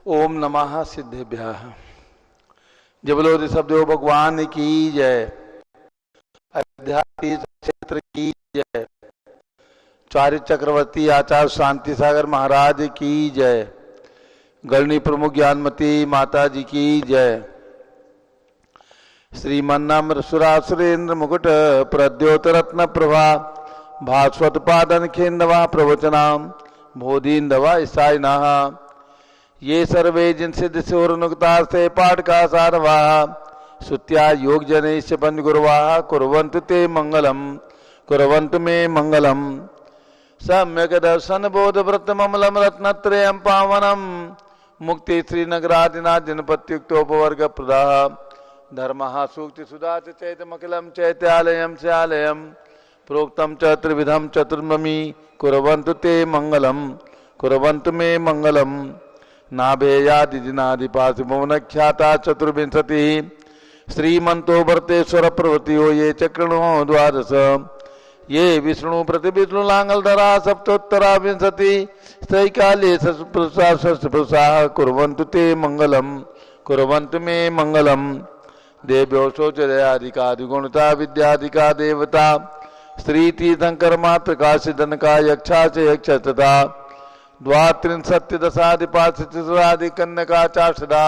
ओम नमः सिद्धेभ्यः। जबलोदि शब्दो भगवान की जय। अयोध्या क्षेत्र की जय। चार्य चक्रवर्ती आचार्य शांति सागर महाराज की जय। गणनी प्रमुख ज्ञानमती माता जी की जय। श्रीमन्नम्र सुरासुरेन्द्र मुकुट प्रद्योत रत्न प्रभा भास्वत पादन खेन्दवा प्रवचनाम बोधीन्दवा ईसाइनः ये सर्वे जिन सिद्ध सूरनुक्ता से पाठ का सारवाह सुत्या योग जनेश पंच गुरुवाह कुर्वन्तु ते मंगलम कुर्वन्तु मे मंगलम सम्यक दर्शन बोध व्रत ममलम रत्नत्रयं पावनम मुक्ति श्रीनगरादिनाथ जनपत्युक्तोपवर्ग प्रदाह धर्मः सूक्ति सुधा चैतमखिलम चैत्यालयम स्यालयम प्रोक्तम च त्रिविधम चतुर्ममी कुर्वन्तु ते मंगलम कुर्वन्तु मे मंगलम नाभेयादिनादिपाशिभुवनख्याता चतुर्विंशति श्रीमंतो वर्तेश्वर प्रवृत्तियो ये चक्रणो द्वादश ये विष्णु प्रतिविष्णु लांगलधरा सप्तोत्तरा विंशति स्त्रैकाले पुरुषाः कुर्वन्तु ते मंगलम कुर्वन्तु मे मंगलम देव्यो शौचर्यादिकादिगुणता विद्यादिका देवता श्री तीर्थंकर मातृका सिद्धनका यक्षा से यक्ष तथा द्वात्रिंशत्युदशादिपादिकन्यका कन्यका चाषदा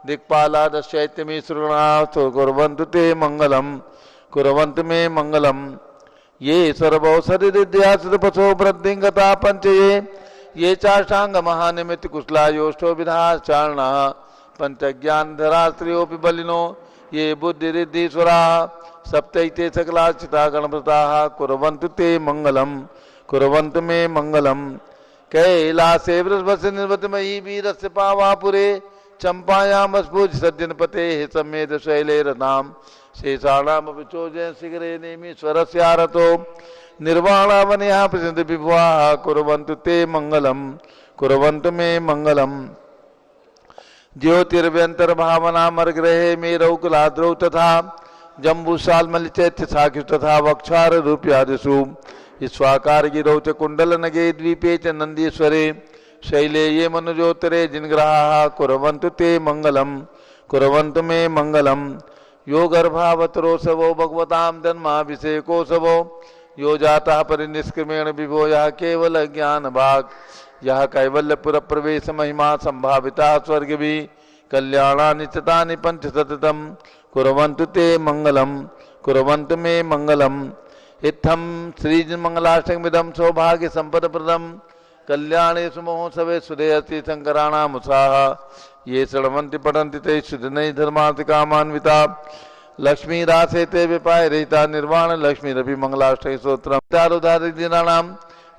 दिक्पाला दशैत्यमी श्रृणास्तु कुर्वन्तु ते मंगलम कुर्वन्तु मे मंगलम ये सर्वौषधिद्यासुपथो वृद्धिंगता पंचये ये चाष्टांग महानिमित्त कुशलायोष्ठो विधाचारणः पंचज्ञानधरा स्त्रियोऽपि बलिनो ये बुद्धिरिद्धीश्वरा सप्तैते सकलाचिता गणप्रताः कुर्वन्तु ते मंगलम कुर्वन्तु मे मंगलम कैलासे वृषभस्य निर्वतमयी वीरस्य पावापुरे चंपायां स्फुज सज्जनपते समेत शैलेरनाम शेषाणामपि चोजय शिखरे नेमीश्वरस्यारतो निर्वाणावनया प्रसिद्ध विभुवाः कुर्वन्तु ते मंगलम कुर्वन्तु मे मंगलम ज्योतिर्व्यंतर्भावनामर्ग्रहे मेरौकुलाद्रौ तथा जम्बूसालमलिचैत्य साक्षि तथा वक्षार रूप्यादिषु स्वाकार गिरौ च कुंडल नगे द्वीपे च नंदीश्वरे शैले ये मनुजोत्तरे जिनग्रहाः कुर्वन्तु ते मंगलम कुर्वन्तु मे मंगलम यो गर्भावतरोत्सवो भगवतां जन्माभिषेकोत्सवो यो जातः परिनिष्क्रमेण विभो यः केवल ज्ञान भाग यह कैवल्यपुर प्रवेश महिमा संभाविता स्वर्गभि कल्याणानि चितानि पंच सततम कुर्वन्तु ते मंगलम कुर्वन्तु मे मंगलम इत्थम श्रीमंगलाष्टकमिदं सौभाग्य संपदप्रदम कल्याणे सुमहोत्सवे सुधेयति शंकराणामुत्साह ये शृण्वन्ति पठन्ति ते शुद्धनै धर्मार्थिकामान्विता लक्ष्मी रासे ते विपाय रहिता निर्वाण लक्ष्मी रवि मंगलाष्टक स्तोत्रम तारुदारिदीनानां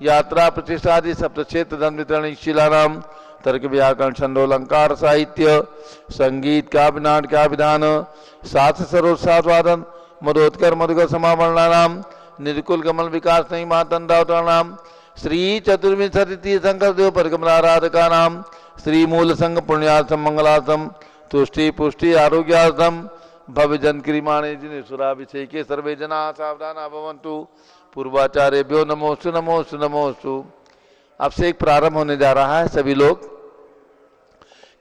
यात्रा प्रतिष्ठादि सप्तक्षेत्र धन वितरण शिलानाम तर्क व्याकरण छंदोलंकार साहित्य संगीत काव्य नाट्य का विधान शास्त्र सरोस्वादन मधोत्कर मधुकर समावर्णानाम निर्कुल कमल विकास नहीं मातंदावतानाम श्री चतुर्विंशति तीर्थंकर देव परिकमलाराधका नाम श्री मूल संघ पुण्यार्थम मंगलार्थम तुष्टि पुष्टि आरोग्यार्थम भव्य जन क्रिमाणे जिनेश्वराभिषेके सर्वे जना सावधाना भवन्तु पूर्वाचार्यभ्यो नमोस्तु नमोस्तु नमोस्तु। अब से एक प्रारंभ होने जा रहा है। सभी लोग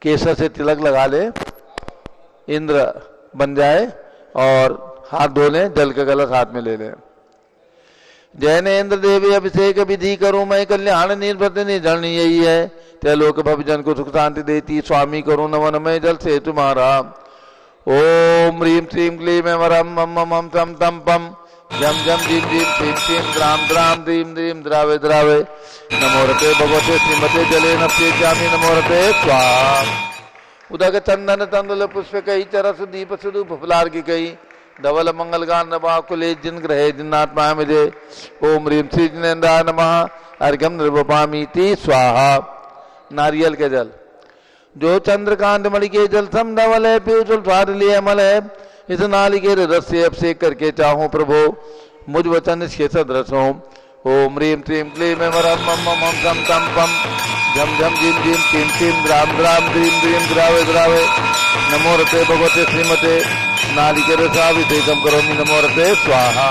केसर से तिलक लगा ले, इंद्र बन जाए और हाथ धो लें, जल का गलत हाथ में ले लें। जैनेन्द्र देवी अभिषेक विधि करूं मैं कल्याण निर्भर निर्जनी यही है त्रिलोक भवजन को सुख शांति देती स्वामी करूं नमन मैं जल से तुम्हारा। ओम ह्रीं श्रीं क्लीं वरम मम मम तम तम पम जम जम जीम जीम सीम सीम द्राम द्राम द्रीं द्रीं द्रावे द्रावे नमोरते भगवते श्रीमते जले नप्ये जामि नमोरते स्वाहा। उदक चंदन तंदुल पुष्प कई चरस दीप सुदूप फुलार की कई धवल मंगल गान नवाकुले जिन ग्रहे जिन्नात्मा मुझे ओम ह्रीं श्री जिनेन्द्राय नमः अर्घ्यम निर्वपामीति स्वाहा। नारियल के जल जो चंद्रकांत मणि के जल सम धवल है पीयूष स्वाद लिए अमल है इस नाली के रस से अभिषेक करके चाहूं प्रभु मुझ वचन इसके सदृश हो। ओम ह्रीं श्रीं क्लीं वरम मम मम तम तम पम झम झम झीम झीम टीम टीम द्राम द्राम द्रीं द्रीं द्रावे द्रावे नमोरते भगवते श्रीमते नालिकेर साभिषेकम करोमि नमोरते स्वाहा।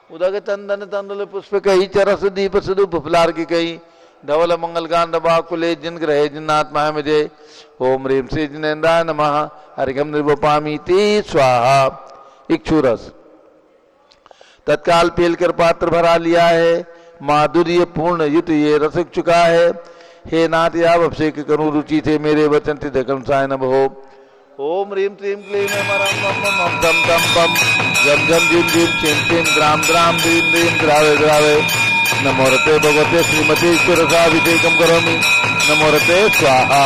उदक चंदन तंदुल पुष्प कही चरस दीप सुदूप फुलार की कही धवल मंगल कांड बाकुले जिन ग्रहे जिन्नात्मा विजय ओम ह्रीं श्री जिनेन्द्राय नमः अर्घ्यम निर्वपामीति स्वाहा। इक्षुरस तत्काल पील कर पात्र भरा लिया है, माधुर्य पूर्ण युत ये रसिक चुका है। हे नाथ आप अभिषेक करूं रुचि थे मेरे वचन तिदकम सायन भो। ओम ह्रीं क्लीं क्लीं मरम मम मम तम तम पम जम जम जिम जिम चिम चिम ग्राम ग्राम द्रीं द्रीं द्रावे द्रावे नमोरते भगवते श्रीमती ईश्वरसाभिषेकम करोमि नमोरते स्वाहा।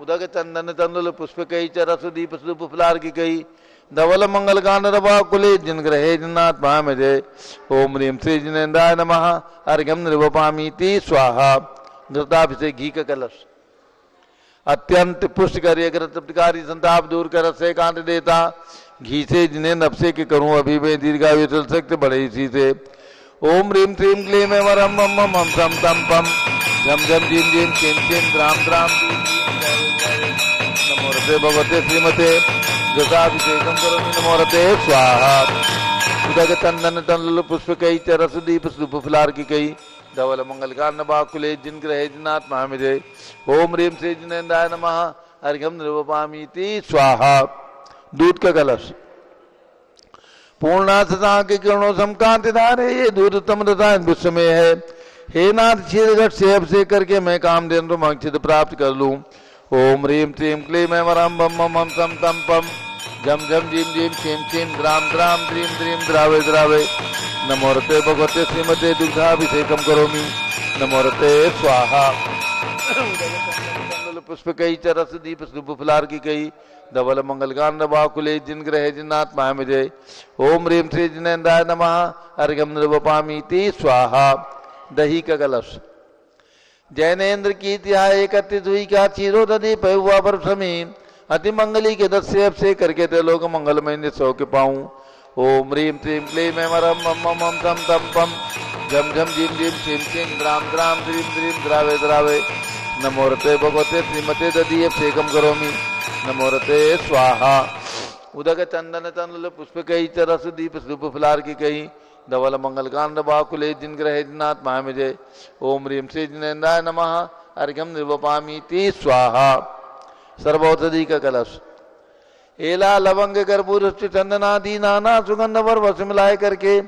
उदक चंदन तंदुल पुष्प कई चरस दीप सुप फुलार की कई धवल मंगल कांड रवा कुले जिन ग्रहे जिन्नाथ महामजय ओम ह्रीं श्री जिनेन्द्राय नमः अर्घ्यम निर्वपामीति स्वाहा। घृताभिषेक घी का कलश अत्यंत पुष्ट कर तृप्तिकारी संताप दूर कर से कांत देता घी से जिन्हें नफसे के करूं अभी में दीर्घायु चल सकते बड़े इसी से। ओम ह्रीं क्लीं क्लीं वरम मम मम हम सम तम पम झम झम जिम जिम चिम चिम द्राम द्राम नमोरते भगवते श्रीमते घृताभिषेकम करोमि नमोरते स्वाहा। उदक चंदन तंदुल पुष्प कई चरस दीप सुप फुलार की कई धवल मंगल कांड बाकुले जिन ग्रहे जिन्नाथ महामजय ओम ह्रीं श्री जिनेन्द्राय नमः अर्घ्यम निर्वपामीति स्वाहा। दूध का कलश पूर्णा सदा के किरणों समकांति धारे ये दूध उत्तम रसायन विश्व में है। हे नाथ क्षीरघट से अभिषेक करके मैं काम दिन रोमांचित प्राप्त कर लूं। ओम ह्रीं क्लीं क्लीं वरम मम मम हम सम तम पम झम झम जिम जिम छिम छिम ग्राम ग्राम द्रीं द्रीं द्रावे द्रावे नमोरते भगवते श्रीमते दुग्धाभिषेकम करोमि नमोरते स्वाहा। पुष्प कई चरस दीप सुप फुलार की कई धवल मंगल कांड बाकुले जिन ग्रहे जिन्नाथ महामजय ओम ह्रीं श्री जिनेन्द्राय नमः अर्घ्यम निर्वपामीति स्वाहा। दही का कलश जैनेन्द्र की तिहा एकत्रित हुई क्या चीरो दधी पहुआ पर समी अति मंगली के दस से अभिषेक करके ते लोग मंगलमय सौ के पाऊं। ओम ह्रीं क्लीं क्लीं वरम मम मम हम तम तम पम झम झम जिम जिम छिम छिम ग्राम ग्राम द्रीं द्रीं द्रावे द्रावे नमोरते भगवते श्रीमते दधी अभिषेकम करोमि नमोरते स्वाहा। उदक चंदन तंदुल पुष्प कई चरस दीप सुप फुलार की कई धवल मंगल कांड बाकुले जिन ग्रहे जिन्नाथ महामजय ओम ह्रीं श्री जिनेन्द्राय नमः अर्घ्यम निर्वपामीति स्वाहा। सर्वौषधि का कलश एला लवंग कर्पूर चंदनादि नाना सुगंध वर वश मिलाए करके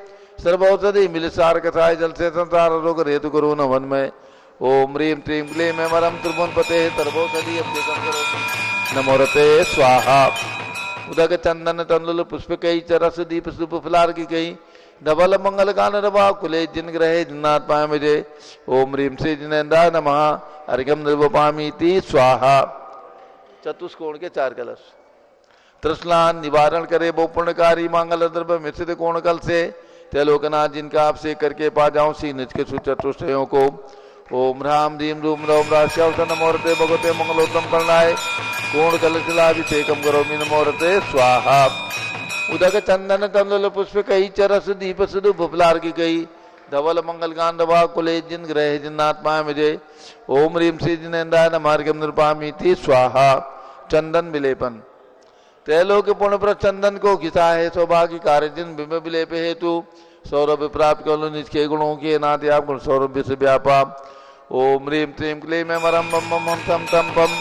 सर्वौषधि मिल सार कथाए जल से संसार रोग रेतु करो न वन में। ओम ह्रीं क्लीं क्लीं वरम त्रिभुवन पते सर्वौषधि अभिषेकम करोमि नमोरते स्वाहा। उदक चंदन तंदुल पुष्प कई चरस दीप सुप फुलार की कई धवल मंगल कांड रवा कुले जिन ग्रहे जिन्नाथ महामजय ओम ह्रीं श्री जिनेन्द्राय नमः अर्घ्यम निर्वपामीति स्वाहा। चतुष्कोण के चार कलश तृष्णान निवारण करे वो पुण्यकारी मांगल द्रव्य मिश्रित कोण कल से त्रिलोकनाथ जिनका आपसे करके पा जाऊं सी निज के सुचतुष्टयों को। ओम ह्रां ह्रीं रूम रौम राश्यावस नमोरते भगवते मंगलोत्तम करणाय कोण कलशिलाभिषेकम करोमि नमोरते स्वाहा। उदक चंदन तंदुल पुष्प कई चरस दीप सुदु फुफलार की कई धवल मंगल कांड कुले जिन ग्रहे जिन्नाथ महामजय ओम ह्रीं श्री जिनेन्द्राय नमः अर्घ्यम निर्वपामीति स्वाहा। चंदन विलेपन त्रैलोक्य पुण्य पर चंदन को घिसा है सौभाग्य कार्य जिन बिंब विलेप हेतु सौरभ प्राप्त कर निज के गुणों के नाथ आप गुण सौरभ विश्व व्यापा। ओम ह्रीं क्लीं क्लीं वरम मम मम हम सम तम पम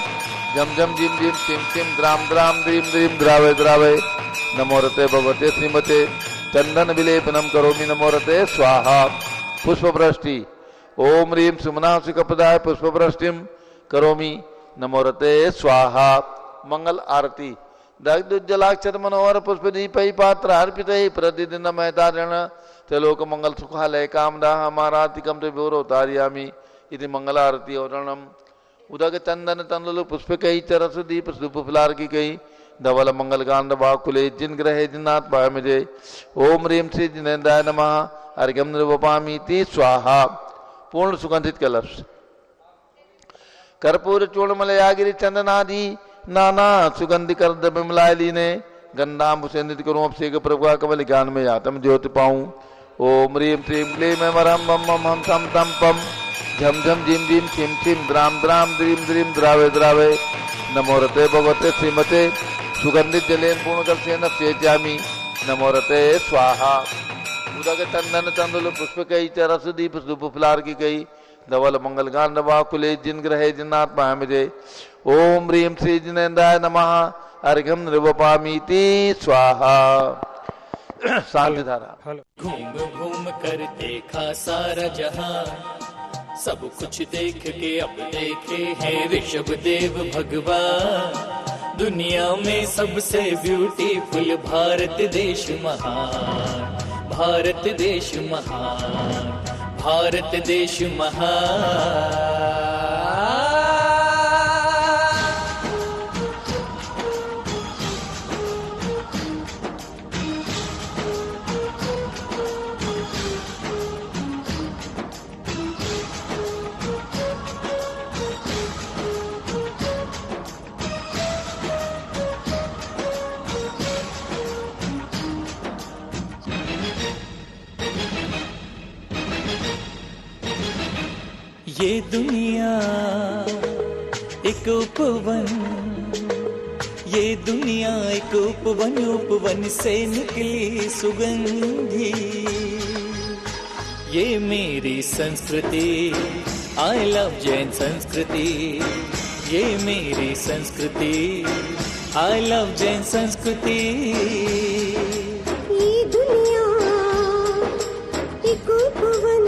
झम झम जिम जिम छिम छिम द्राम द्राम द्रीं द्रीं द्रावे द्रावे नमोरते भगवते श्रीमते चंदन विलेपनम करोमि नमोरते स्वाहा। पुष्प वृष्टि ओम ह्रीं सुमना सुखप्रदाय पुष्प वृष्टिम करोमि नमोरते स्वाहा। मंगल आरती दग्धुज्जलाक्षर मनोहर पुष्प दीपै पात्र अर्पित प्रतिदिन महतारण त्रिलोक मंगल सुखालय कामदा हमारातिकम तो विवरो तारियामी इति मंगल आरती औरणम। उदक चंदन तंदुल पुष्प कई चरस दीप सुप फुलार की कई धवल मंगल कांड बाकुले जिन ग्रहे जिन्नाथ महामजय ओम ह्रीं श्री जिनेन्द्राय नमः अर्घ्यम निर्वपामीति स्वाहा। पूर्ण सुगंधित कलश कर्पूर चूर्णमलयागिरी चंदनादि नाना सुगंधि कर द्रव्य मिलाए लीने गंधाम से नित करूं अभिषेक प्रभु कमल ज्ञान में आत्म ज्योति पाऊं। ओम ह्रीं क्लीं क्लीं वरम मम मम हम सम तम पम झम झम जिम जिम छिम छिम द्राम द्राम द्रीं द्रीं द्रावे द्रावे नमोरते भगवते श्रीमते सुगंधित जलेन पूर्ण कल से नप्येजामि नमोरते स्वाहा। उदक चंदन तंदुल पुष्प कई चरस दीप सुप फुलार की कई धवल मंगल गांडवा कुले जिन ग्रहे जिन्नात्मा मुझे। ओम ह्रीं श्री जिनेन्द्राय नमः। अर्घ्यम नृवपामीति स्वाहा। शांति धारा। घूम घूम कर देखा सारा जहां, सब कुछ देख के अब देखे हैं ऋषभ देव भगवान। दुनिया में सबसे ब्यूटीफुल भारत देश महान, भारत देश महान, भारत देश महान। ये दुनिया एक उपवन, ये दुनिया एक उपवन, उपवन से निकली सुगंधी। ये मेरी संस्कृति, आई लव जैन संस्कृति। ये मेरी संस्कृति, आई लव जैन संस्कृति। ये दुनिया एक उपवन,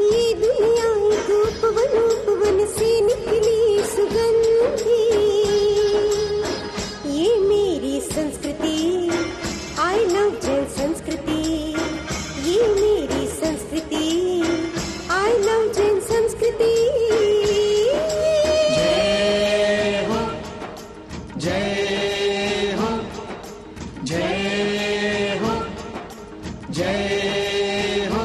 ये दुनिया एक उपवन, उपवन से निकली सुगंधी। ये मेरी संस्कृति, आई लव जैन संस्कृति। ये मेरी संस्कृति, आई लव जैन संस्कृति। जय हो, जय हो, जय हो, जय हो।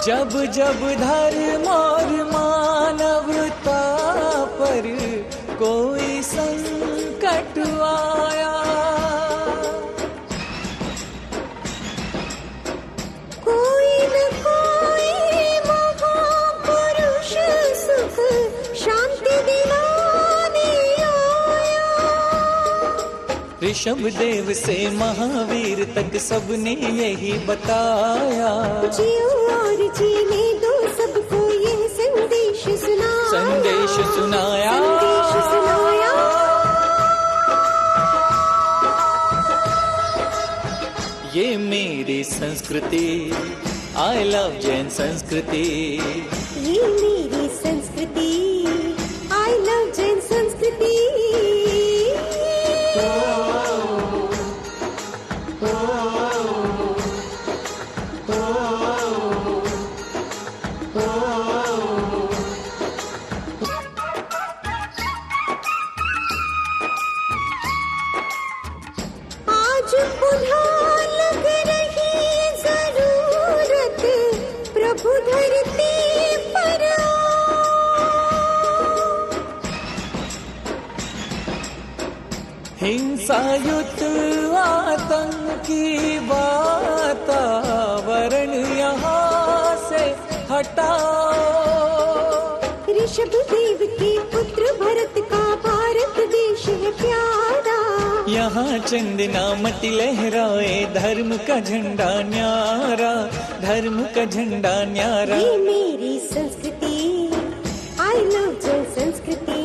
जब जब धर्म और मानवता पर कोई संकट आया, कोई न कोई महापुरुष सुख शांति दिलाने आया। ऋषभ देव से महावीर तक सबने यही बताया। जियो और जीने दो सबको यह संदेश सुनाया, संदेश सुनाया, संदेश सुनाया। ये मेरी संस्कृति, आई लव जैन संस्कृति। ये मेरी संस्कृति, आई लव जैन संस्कृति। आज पुनः लग रही जरूरत, प्रभु धरती पर हिंसायुक्त आतंकी वातावरण यहाँ से हटाओ। ऋषभ देव के पुत्र भरत का भारत देश है प्यारा। यहाँ चंदना मति लहराए, धर्म का झंडा न्यारा, धर्म का झंडा न्यारा। ये मेरी संस्कृति, आई लव जैन संस्कृति।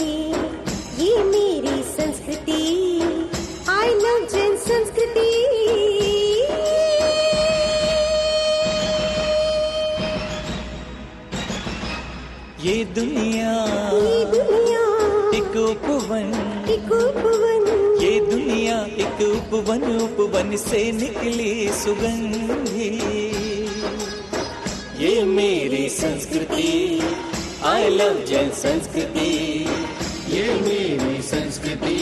ये मेरी संस्कृति, आई लव जैन संस्कृति। ये दुनिया एक उपवन, एक उपवन। ये दुनिया एक उपवन, उपवन से निकली सुगंधी। ये मेरी संस्कृति, आई लव जैन संस्कृति। ये मेरी संस्कृति,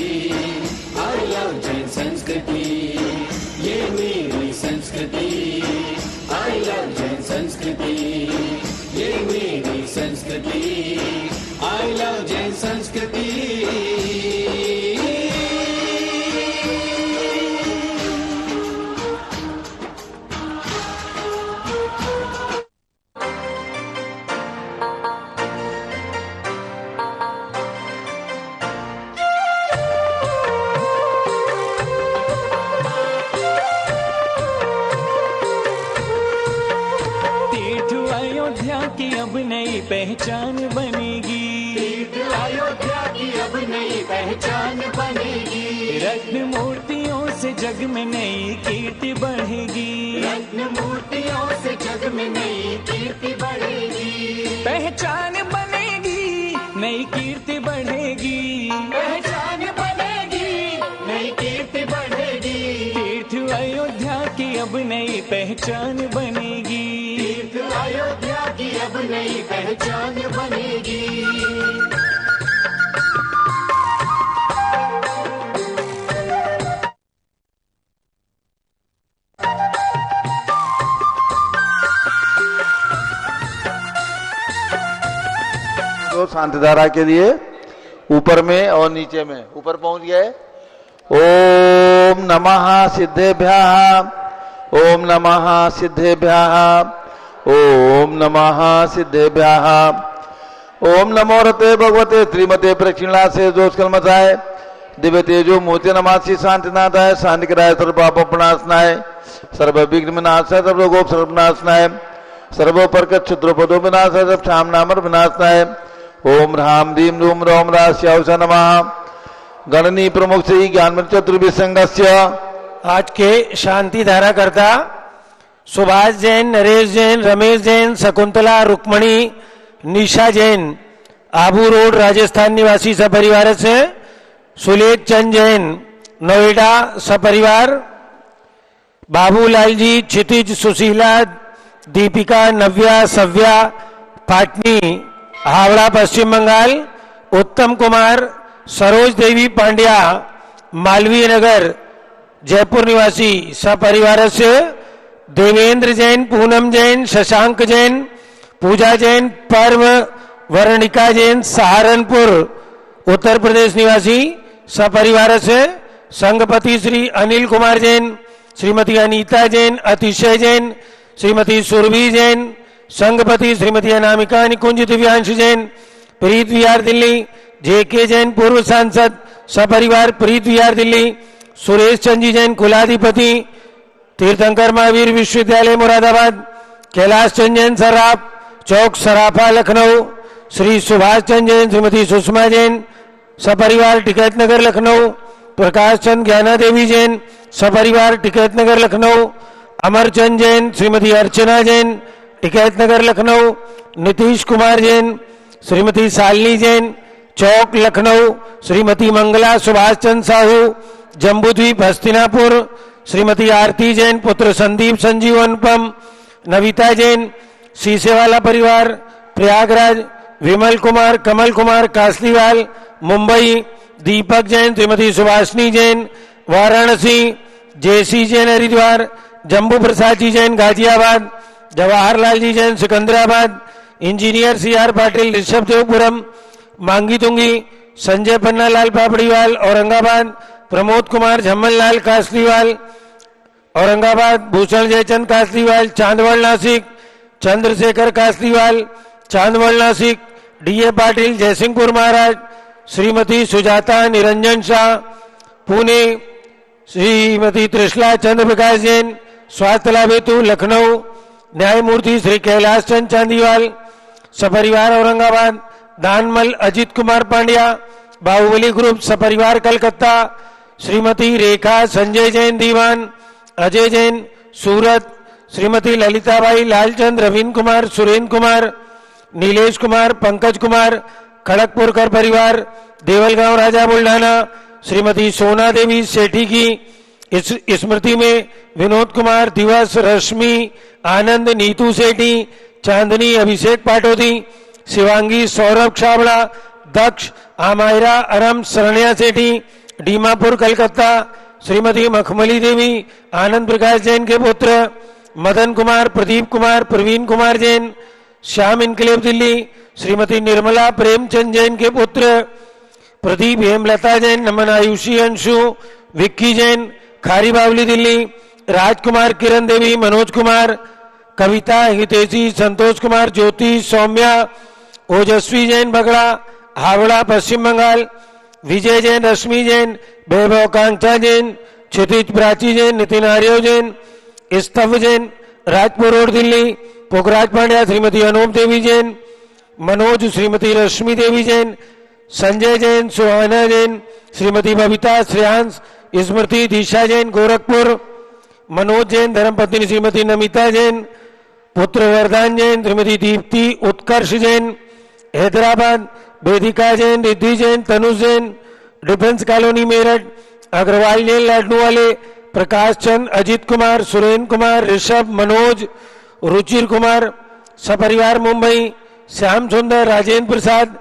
आई लव जैन संस्कृति। ये मेरी संस्कृति, आई लव संस्कृति, ये मेरी संस्कृति, आई लव जैन संस्कृति। की अब नई पहचान बनेगी, तीर्थ अयोध्या की अब नई पहचान बनेगी। रत्न मूर्तियों से जग में नई कीर्ति बढ़ेगी, रत्न मूर्तियों से जग में नई कीर्ति बढ़ेगी। पहचान बनेगी नई कीर्ति बढ़ेगी, पहचान बनेगी नई कीर्ति बढ़ेगी। तीर्थ अयोध्या की अब नई पहचान बनेगी, तीर्थ अयोध्या की अब नई पहचान बनेगी। तो शांतिधारा के लिए ऊपर में और नीचे में, ऊपर पहुंच गए। ओम नमः सिद्धेभ्यः, ओम नमः सिद्धेभ्यः, ओम नमः सिद्धेभ्यः। ओम नमो रते भगवते श्रीमते प्रक्षिणा से दोषकलमसाय दिव्य तेजो मोते नमासी शांतिनाथाय शांतिकराय सर्वपापनाशनाय सर्वविघ्न विनाशाय सर्वरोगोप सर्वनाशनाय सर्वोपरकट क्षुद्रपदो विनाशाय सब शामनामर विनाशनाय। ओम राम दीम रूम रोम राश्यावसा नमः। गणनी प्रमुख से ज्ञान चतुर्विसंगस्य आज के शांति धारा करता सुभाष जैन, नरेश जैन, रमेश जैन, शकुंतला, रुक्मणी, निशा जैन, आबू रोड राजस्थान निवासी सपरिवार से, सुलेख चंद जैन, नोएडा सपरिवार, बाबूलाल जी, क्षितिज, सुशीला, दीपिका, नव्या, सव्या, पाटनी, हावड़ा पश्चिम बंगाल, उत्तम कुमार, सरोज देवी पांड्या, मालवीय नगर जयपुर निवासी सपरिवार से, देवेंद्र जैन, पूनम जैन, शशांक जैन, पूजा जैन, पर्व, वर्णिका जैन, सहारनपुर उत्तर प्रदेश निवासी सपरिवार से, संघपति श्री अनिल कुमार जैन, श्रीमती अनीता जैन, अतिशय जैन, श्रीमती सुरभि जैन, संघपति श्रीमती अनामिका निकुंज, दिव्यांश जैन, प्रीत विहार दिल्ली, जेके जैन पूर्व सांसद सपरिवार प्रीत विहार दिल्ली, सुरेश चंद जैन कुलाधिपति तीर्थंकर महावीर विश्वविद्यालय मुरादाबाद, कैलाश चंद जैन सराफ चौक सराफा लखनऊ, श्री सुभाष चंद जैन, श्रीमती सुषमा जैन सपरिवार टिकैत नगर लखनऊ, प्रकाश चंद ज्ञाना देवी जैन सपरिवार टिकैत नगर लखनऊ, अमरचंद जैन, श्रीमती अर्चना जैन टिकैत नगर लखनऊ, नीतीश कुमार जैन, श्रीमती शालिनी जैन चौक लखनऊ, श्रीमती मंगला सुभाष चंद साहू जम्बूद्वीप हस्तिनापुर, श्रीमती आरती जैन, पुत्र संदीप संजीव अनुपम, नविता जैन सीसेवाला परिवार Prayagraj, Vimal Kumar, Kamal Kumar Kasliwal Mumbai, Deepak Jain, Shrimati Subhashni Jain Varanasi, JC Jain Haridwar, Jambu Prasad ji Jain Ghaziabad, Jawaharlal ji Jain Secunderabad, engineer C R Patil Rishabhdevpuram, Mangi Tungi, Sanjay Pannalal Papdiwal Aurangabad, Pramod Kumar Jhammanlal Kasliwal Aurangabad, Bhushan Jaichand Kasliwal Chandwad Nashik, Chandrashekhar Kasliwal Chandwad Nashik, DA Patil Jaysingpur Maharaj, Shrimati Sujata Niranjan Shah Pune, Shrimati Trishla Chandra Prakash Jain स्वास्थ्य लाभ हेतु लखनऊ, न्यायमूर्ति श्री कैलाश चंद चांदीवाल सपरिवार औरंगाबाद, दानमल अजित कुमार पांड्या बाहुबली ग्रुप सपरिवार कलकत्ता, श्रीमती रेखा संजय जैन दीवान, अजय जैन सूरत, श्रीमती ललिताबाई लालचंद, रवीन कुमार, सुरेंद्र कुमार, नीलेश कुमार, पंकज कुमार खड़गपुरकर परिवार, देवलगांव राजा बुल्ढाना, श्रीमती सोना देवी सेठी की स्मृति में विनोद कुमार, दिवस, रश्मि, आनंद, नीतू सेठी, चांदनी, अभिषेक पाटोदी, शिवांगी, सौरभ छाबड़ा, दक्ष, आमायरा, अरम, शरण्या सेठी डीमापुर कलकत्ता, श्रीमती मखमली देवी, आनंद प्रकाश जैन के पुत्र, मदन कुमार, प्रदीप कुमार, प्रवीण कुमार जैन, श्याम इनकलेब दिल्ली, श्रीमती निर्मला प्रेमचंद जैन के पुत्र प्रदीप हेमलता जैन, नमन आयुषी अंशु, विक्की जैन, खारी बावली दिल्ली, राजकुमार किरण देवी, मनोज कुमार, कविता हितेशी, संतोष कुमार, ज्योति, सौम्या, ओजस्वी जैन बगड़ा, हावड़ा पश्चिम बंगाल, विजय जैन, रश्मि जैन, वैभव कांक्षा जैन, क्षितिज प्राची जैन, नितिन आर्य जैन, स्तव जैन, राजपुर रोड दिल्ली, पोखराज पांड्या, श्रीमती अनूप देवी जैन, मनोज, श्रीमती रश्मि देवी जैन, संजय जैन, सुहाना जैन, श्रीमती बबीता, श्रेयांश, स्मृति, दिशा जैन, गोरखपुर, मनोज जैन, धर्मपत्नी श्रीमती नमिता जैन, पुत्र वरदान जैन, श्रीमती दीप्ति, उत्कर्ष जैन, हैदराबाद, वेदिका जैन, रिद्धि जैन, तनुज जैन, डिफेंस कॉलोनी मेरठ, अग्रवाल जैन, लाडनू वाले, प्रकाश चंद, अजित कुमार, सुरेंद्र कुमार, ऋषभ, मनोज, रुचिर कुमार, सपरिवार मुंबई, श्याम सुंदर, राजेंद्र प्रसाद,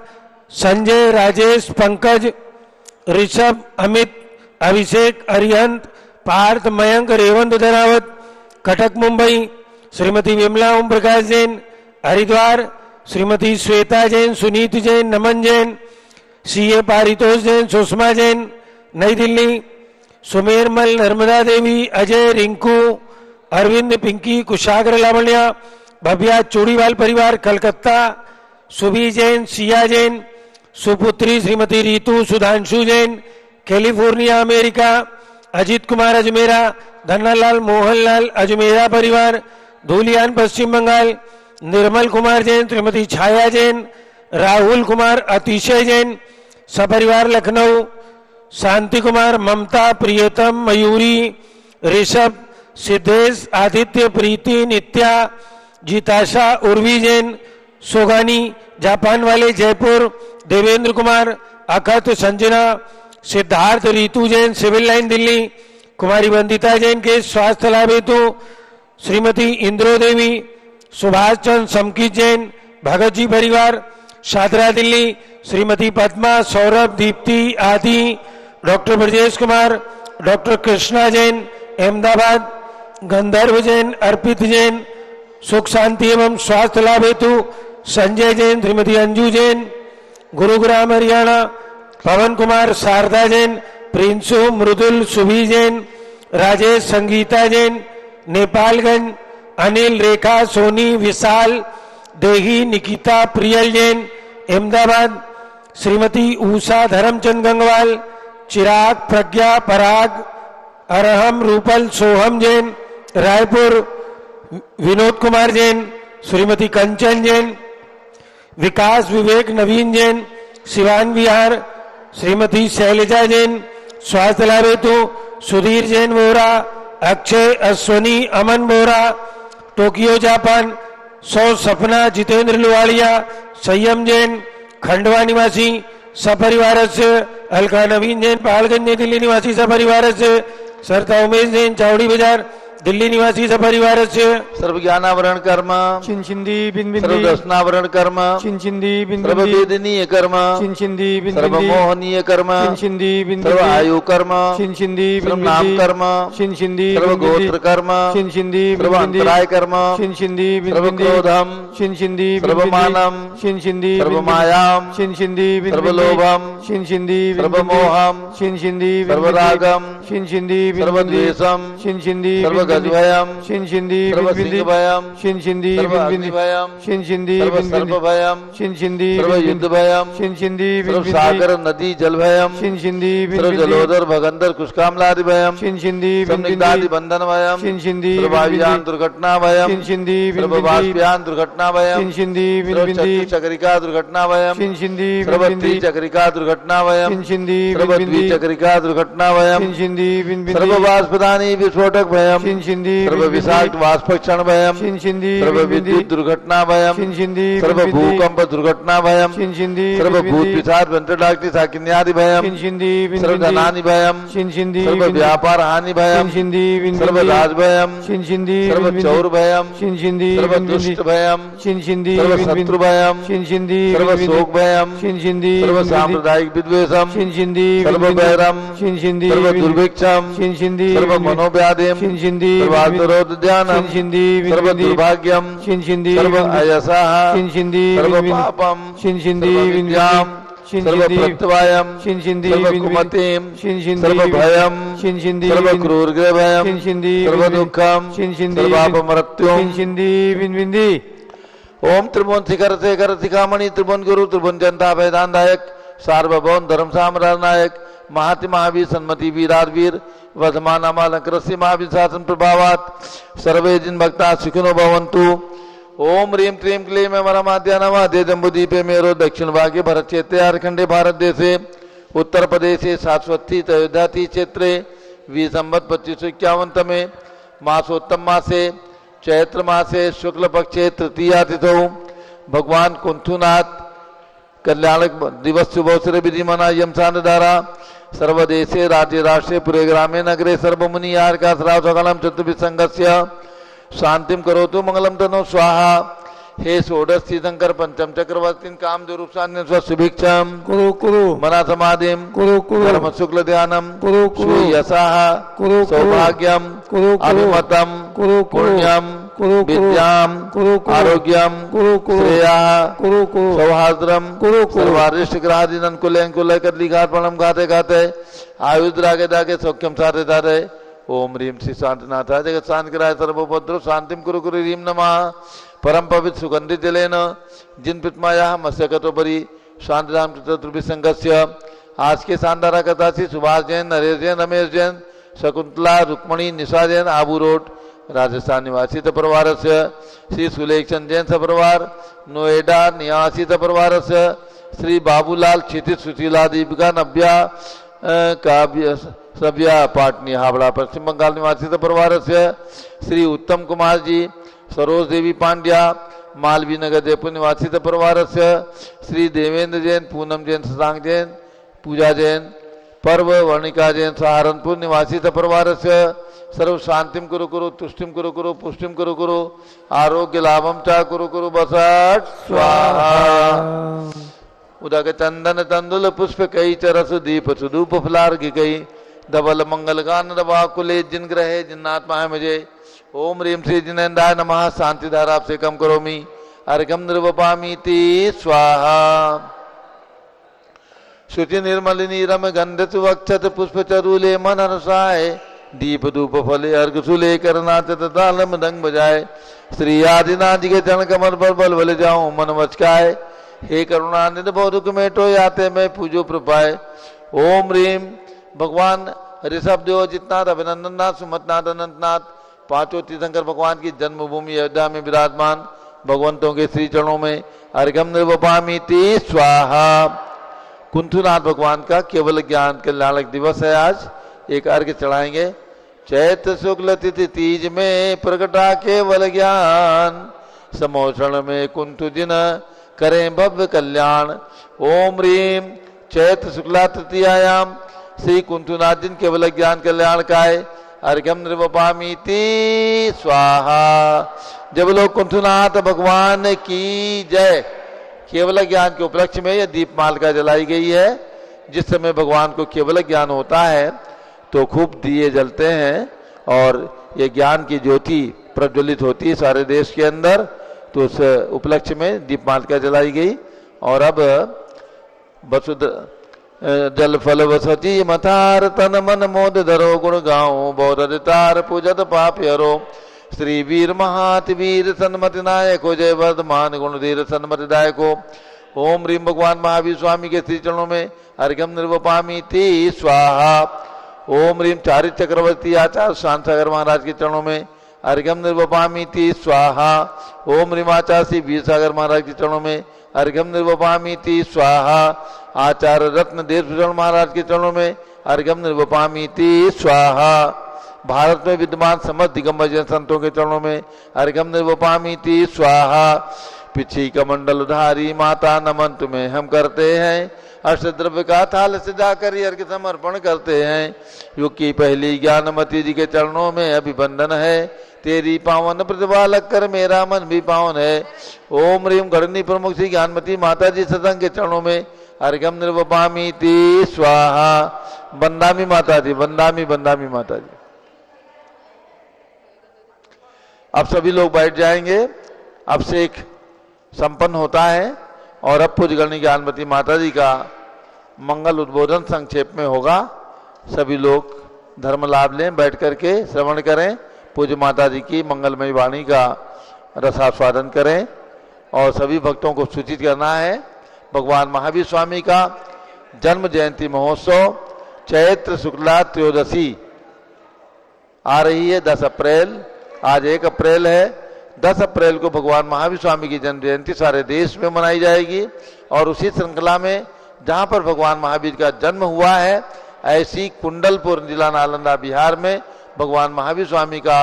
संजय, राजेश, पंकज, ऋषभ, अमित, अभिषेक, अरिहंत, पार्थ, मयंक, रेवंत धरावत, कटक मुंबई, श्रीमती विमला ओम प्रकाश जैन, हरिद्वार, श्रीमती श्वेता जैन, सुनीत जैन, नमन जैन, सीए पारितोष जैन, सुषमा जैन, नई दिल्ली, सुमेरमल, नर्मदा देवी, अजय, रिंकू, अरविंद, पिंकी, कुशाग्र, लावण्या, भव्या, चूड़ीवाल परिवार, कलकत्ता, सुभी जैन, सिया जैन, सुपुत्री श्रीमती रीतू, सुधांशु जैन, कैलिफोर्निया, अमेरिका, अजीत कुमार अजमेरा, धन्नालाल, मोहनलाल, अजमेरा परिवार, धूलियान, पश्चिम बंगाल, निर्मल कुमार जैन, श्रीमती छाया जैन, राहुल कुमार, अतिशय जैन, सपरिवार लखनऊ, शांति कुमार, ममता, प्रियतम, मयूरी, ऋषभ, सिद्धेश, आदित्य, प्रीति, नित्या, जीताशा, उर्वी जैन, सोगानी, जापान वाले, जयपुर, देवेंद्र कुमार, अखत, संजना, सिद्धार्थ, रीतू जैन, सिविल लाइन दिल्ली, कुमारी वंदिता जैन के स्वास्थ्य लाभ हेतु श्रीमती इंद्रो देवी, सुभाष चंद्र, समकीत जैन, भगत जी परिवार, शादरा दिल्ली, श्रीमती पद्मा, सौरभ, दीप्ति, आदि, डॉक्टर ब्रजेश कुमार, डॉक्टर कृष्णा जैन, अहमदाबाद, गंधर्व जैन, अर्पित जैन, सुख शांति एवं स्वास्थ्य लाभ हेतु संजय जैन, श्रीमती अंजू जैन, गुरुग्राम हरियाणा, पवन कुमार, शारदा जैन, प्रिंसु, मृदुल, सुभी जैन, राजेश, संगीता जैन, नेपालगंज, अनिल, रेखा, सोनी, विशाल, देही, निकिता, प्रियल जैन, अहमदाबाद, श्रीमती उषा, धर्मचंद गंगवाल, चिराग, प्रज्ञा, पराग, अरहम, रूपल, सोहम जैन, रायपुर, विनोद कुमार जैन, श्रीमती कंचन जैन, विकास, विवेक, नवीन जैन, शिवान विहार, श्रीमती शैलजा जैन, स्वास्थ्य लाभ हेतु सुधीर जैन वोरा, अक्षय, अश्वनी, अमन वोरा, टोक्यो जापान, सपना, जितेंद्र लुवाड़िया, संयम जैन, खंडवा निवासी, सपरिवार से अलका नवीन जैन, पहाड़गंज नई दिल्ली निवासी, सपरिवार से सरता उमेश जैन, चावड़ी बाजार दिल्ली निवासी, सपरिवार से सर्व ज्ञानावरण कर्म, चिंचिंदी बिन सर्व दर्शनावरण कर्म, चिंचिंदी बिन सर्व वेदनीय कर्म, चिंचिंदी बिन सर्व मोहनीय कर्म, चिंचिंदी बिन सर्व आयु कर्म, चिंचिंदी सर्व नाम कर्म, चिंचिंदी सर्व गोत्र कर्म, चिंचिंदी सर्व अंतराय कर्म, चिंचिंदी सर्व क्रोधम, चिंचिंदी सर्व मानम, चिंचिंदी सर्व मायाम, चिंचिंदी सर्व लोभम, चिंचिंदी सर्व मोहम, चिंचिंदी सर्व रागम, चिंचिंदी सर्व द्वेषम, चिंचिंदी सर्व गजभयम, चिंचिंदी सर्व सिंहभयम, चिंचिंदी सर्व अग्निभयम, चिंचिंदी सर्व सर्पभयम, चिंचिंदी सर्व युद्धभयम, चिंचिंदी सर्व सागर नदी जलभयम, चिंचिंदी सर्व जलोदर भगंदर कुष्कामलादि भयम, चिंचिंदी संदिग्धादि बंधन भयम, चिंचिंदी सर्व वायुयान दुर्घटना भयम, चिंचिंदी सर्व वाष्पयान दुर्घटना भयम, चिंचिंदी सर्व चक्रिका दुर्घटना भयम, चिंचिंदी सर्व त्रिचक्रिका दुर्घटना भयम, चिंचिंदी सर्व द्विचक्रिका दुर्घटना भयम, चिंचिंदी सर्व वाष्पदानी विस्फोटक भयम, चिंचिंदी सर्व विषाक्त वाष्पक्षण भयम, चिंचिंदी सर्व विद्युत दुर्घटना भयम, चिंचिंदी सर्व भूकंप दुर्घटना भयम, चिंचिंदी सर्व भूत पिशाच वेंट्रडाक्टी साकिन्यादि भयम, चिंचिंदी सर्व धनानि भयम, चिंचिंदी सर्व व्यापार हानि भयम, चिंचिंदी सर्व राज भयम, चिंचिंदी सर्व चौर भयम, चिंचिंदी सर्व दुष्ट भयम, चिंचिंदी सर्व शत्रु भयम, चिंचिंदी सर्व शोक भयम, चिंचिंदी सर्व सांप्रदायिक विद्वेषम, चिंचिंदी सर्व बैरम, चिंचिंदी सर्व दुर्भिक्षम, चिंचिंदी सर्व मनोव्याधिम, चिंचिंदी सर्वार्थरोध ध्यानम शिंदी सर्व दुर्भाग्यम शिंदी सर्व अयसाः शिंदी सर्व पापम शिंदी सर्व विद्याम सर्व प्रत्यवायम शिंदी सर्व कुमतिम शिंदी सर्व भयम शिंदी सर्व क्रूरग्रह भयम शिंदी सर्व दुःखम सर्व अपमृत्युम शिंदी विंदी ओम त्रिभुवन शिखर शेखर शिखामणि त्रिभुवन गुरु त्रिभुवन जनता वेदांतायक सार्वभौम धर्म साम्राज्यनायक महाति महावीर सन्मति वीरारवीर वर्धमान अमालंकृष्य महावीर शासन प्रभावात सर्वे जिन भक्ता सुखिनो भवन्तु। ओम ह्रीं क्लीं क्लीं वरमाद्या नमः दे जम्बूदीपे मेरो दक्षिण भागे भरत क्षेत्रे झारखंडे भारत देशे उत्तर प्रदेशे शाश्वती अयोध्याति क्षेत्रे वी संवत 2551 में मासोत्तम मासे चैत्र मासे शुक्ल पक्षे तृतीया तिथौ भगवान कुंथुनाथ कल्याणक दिवस शुभोत्सव विधि मना यमसान द्वारा सर्वदेशे राज्य राष्ट्रे पुरे ग्रामे नगरे सर्वमुनि यारका श्राव सकलम चतुर्भि संघस्य शांतिम करोतु मंगलम तनो स्वाहा। हे षोडश तीर्थंकर पंचम चक्रवर्ती काम दुरुपसान्य स्वशुभिक्षम कुरु कुरु मना समाधिम कुरु कुरु धर्म शुक्ल ध्यानम कुरु कुरु यशाः कुरु सौभाग्यम कुरु अभिमतम कुरु पुण्यम कुरु विद्याम कुरु आरोग्यम कुरु कुरु श्रेयः कुरु कुरु सौहार्द्रम कुरु कुरु सर्वारिष्ट ग्रहादीन अनुकूल अंकुल कदली घाट प्रणम गाते गाते आयुध रागे दागे सौख्यम सारे दारे। ओम ह्रीं श्री शांतिनाथाय जगत शांत कराय सर्वोपद्रव शांतिम कुरु कुरु ह्रीं नमः परम पवित्र सुगंधित जलेन जिन प्रतिमायाः मत्स्यकटोपरि शांतिधाम चतुर्भि संघस्य। आज के शानदार कथा श्री सुभाष जैन नरेश जैन रमेश जैन शकुंतला रुक्मणी निशा जैन आबू रोड राजस्थान निवासी परिवार से श्री सुलेखचंद जैन सपरिवार नोएडा निवासी परिवार से श्री बाबूलाल क्षितिज सुशीला दीपिका नव्या काव्य सभ्या पाटनी हावड़ा पश्चिम बंगाल निवासी परिवार से श्री उत्तम कुमार जी सरोज देवी पांड्या मालवी नगर जयपुर निवासी परिवार से श्री देवेंद्र जैन पूनम जैन शशांक जैन पूजा जैन पर्व वर्णिका जैन सहारनपुर निवासी परिवार से सर्व शांतिम कुरु कुरु तुष्टिम कुरु कुरु पुष्टिम कुरु कुरु आरोग्य लाभम चा कुरु कुरु बसट स्वाहा। उदक चंदन तंदुल पुष्प कई चरस दीप सुधूप फलार्घ कई धवल मंगल गान दबा कुले जिन ग्रहे जिन्नात्मा है मुझे। ओम ह्रीं श्री जिनेन्द्राय नमः शांति धारा से कम करोमि अर्घम निर्वपामीति स्वाहा। शुचि निर्मलिनी रम गंध सुवक्षत पुष्प चरूले मन हर्षाय दीप धूप फले अर्घ सुले करनाथ तालम दंग बजाए श्री आदिनाथ जी के चरण कमर पर बल बल जाऊं मन मचकाए हे करुणानिध बहु मेटो याते मैं पूजो प्रपाए। ओम ह्रीं भगवान ऋषभ देव जितनाथ अभिनंदन नाथ सुमतनाथ अनंतनाथ पांचों तीर्थंकर भगवान की जन्मभूमि अयोध्या में विराजमान भगवंतों के श्री चरणों में अर्घम निर्वपामीति स्वाहा। कुंथुनाथ भगवान का केवल ज्ञान कल्याणक दिवस है। आज एक अर्घ चढ़ाएंगे। चैत्र शुक्ल तिथि तीज में प्रगटा केवल ज्ञान समोषण में कुंथु जिन करें भव्य कल्याण। ओम ह्रीं चैत्र शुक्ला तृतीयायाम श्री कुंथुनाथ जिन केवल ज्ञान कल्याण काय अर्घम निर्वपामीति स्वाहा। जब लोग कुंथुनाथ भगवान की जय केवल ज्ञान के उपलक्ष्य में यह दीपमालिका जलाई गई है। जिस समय भगवान को केवल ज्ञान होता है तो खूब दिए जलते हैं और ये ज्ञान की ज्योति प्रज्वलित होती है सारे देश के अंदर। तो उस उपलक्ष्य में दीपमालिका जलाई गई। और अब वसुध जल फल वसती मथार तन मन मोद धरो गुण गाओ बौद्धार पूजत पाप हरो श्री वीर महाति वीर सन्मति नायको जय वर्धमान गुण धीर सन्मति दायको। ओम ह्रीं भगवान महावीर स्वामी के श्री चरणों में अर्घम निर्वपामीति स्वाहा। ओम ह्रीं चारित चक्रवर्ती आचार्य शांत सागर महाराज के चरणों में अर्घम निर्वपामीति स्वाहा। ओम ह्रीं आचार्य श्री वीर सागर महाराज के चरणों में अर्घम निर्वपामीति स्वाहा। आचार्य रत्न देवभूषण महाराज के चरणों में अर्घम निर्वपामीति स्वाहा। भारत में विद्यमान समस्त दिगंबर जैन संतों के चरणों में अर्घम निर्वपामीति स्वाहा। पिछी कमंडल उधारी माता नमन तुम्हें हम करते हैं अष्टद्रव्य का थाल सजाकर अर्घ्य समर्पण करते हैं। युग की पहली ज्ञानमती जी के चरणों में अभिवंदन है तेरी पावन प्रतिभा लग कर मेरा मन भी पावन है। ओम ह्रीं गणनी प्रमुख श्री ज्ञानमती माता जी सत्संग के चरणों में अर्घम निर्वपामीति स्वाहा। बंदामी माता जी बंदामी बंदामी माता जी। अब सभी लोग बैठ जाएंगे। अब से एक संपन्न होता है और अब पूज्य गणनी ज्ञानवती माता जी का मंगल उद्बोधन संक्षेप में होगा। सभी लोग धर्म लाभ लें, बैठ करके श्रवण करें, पूज्य माता जी की मंगलमयी वाणी का रसास्वादन करें। और सभी भक्तों को सूचित करना है, भगवान महावीर स्वामी का जन्म जयंती महोत्सव चैत्र शुक्ला त्रयोदशी आ रही है 10 अप्रैल। आज 1 अप्रैल है। 10 अप्रैल को भगवान महावीर स्वामी की जन्म जयंती सारे देश में मनाई जाएगी। और उसी श्रृंखला में जहां पर भगवान महावीर का जन्म हुआ है, ऐसी कुंडलपुर जिला नालंदा बिहार में भगवान महावीर स्वामी का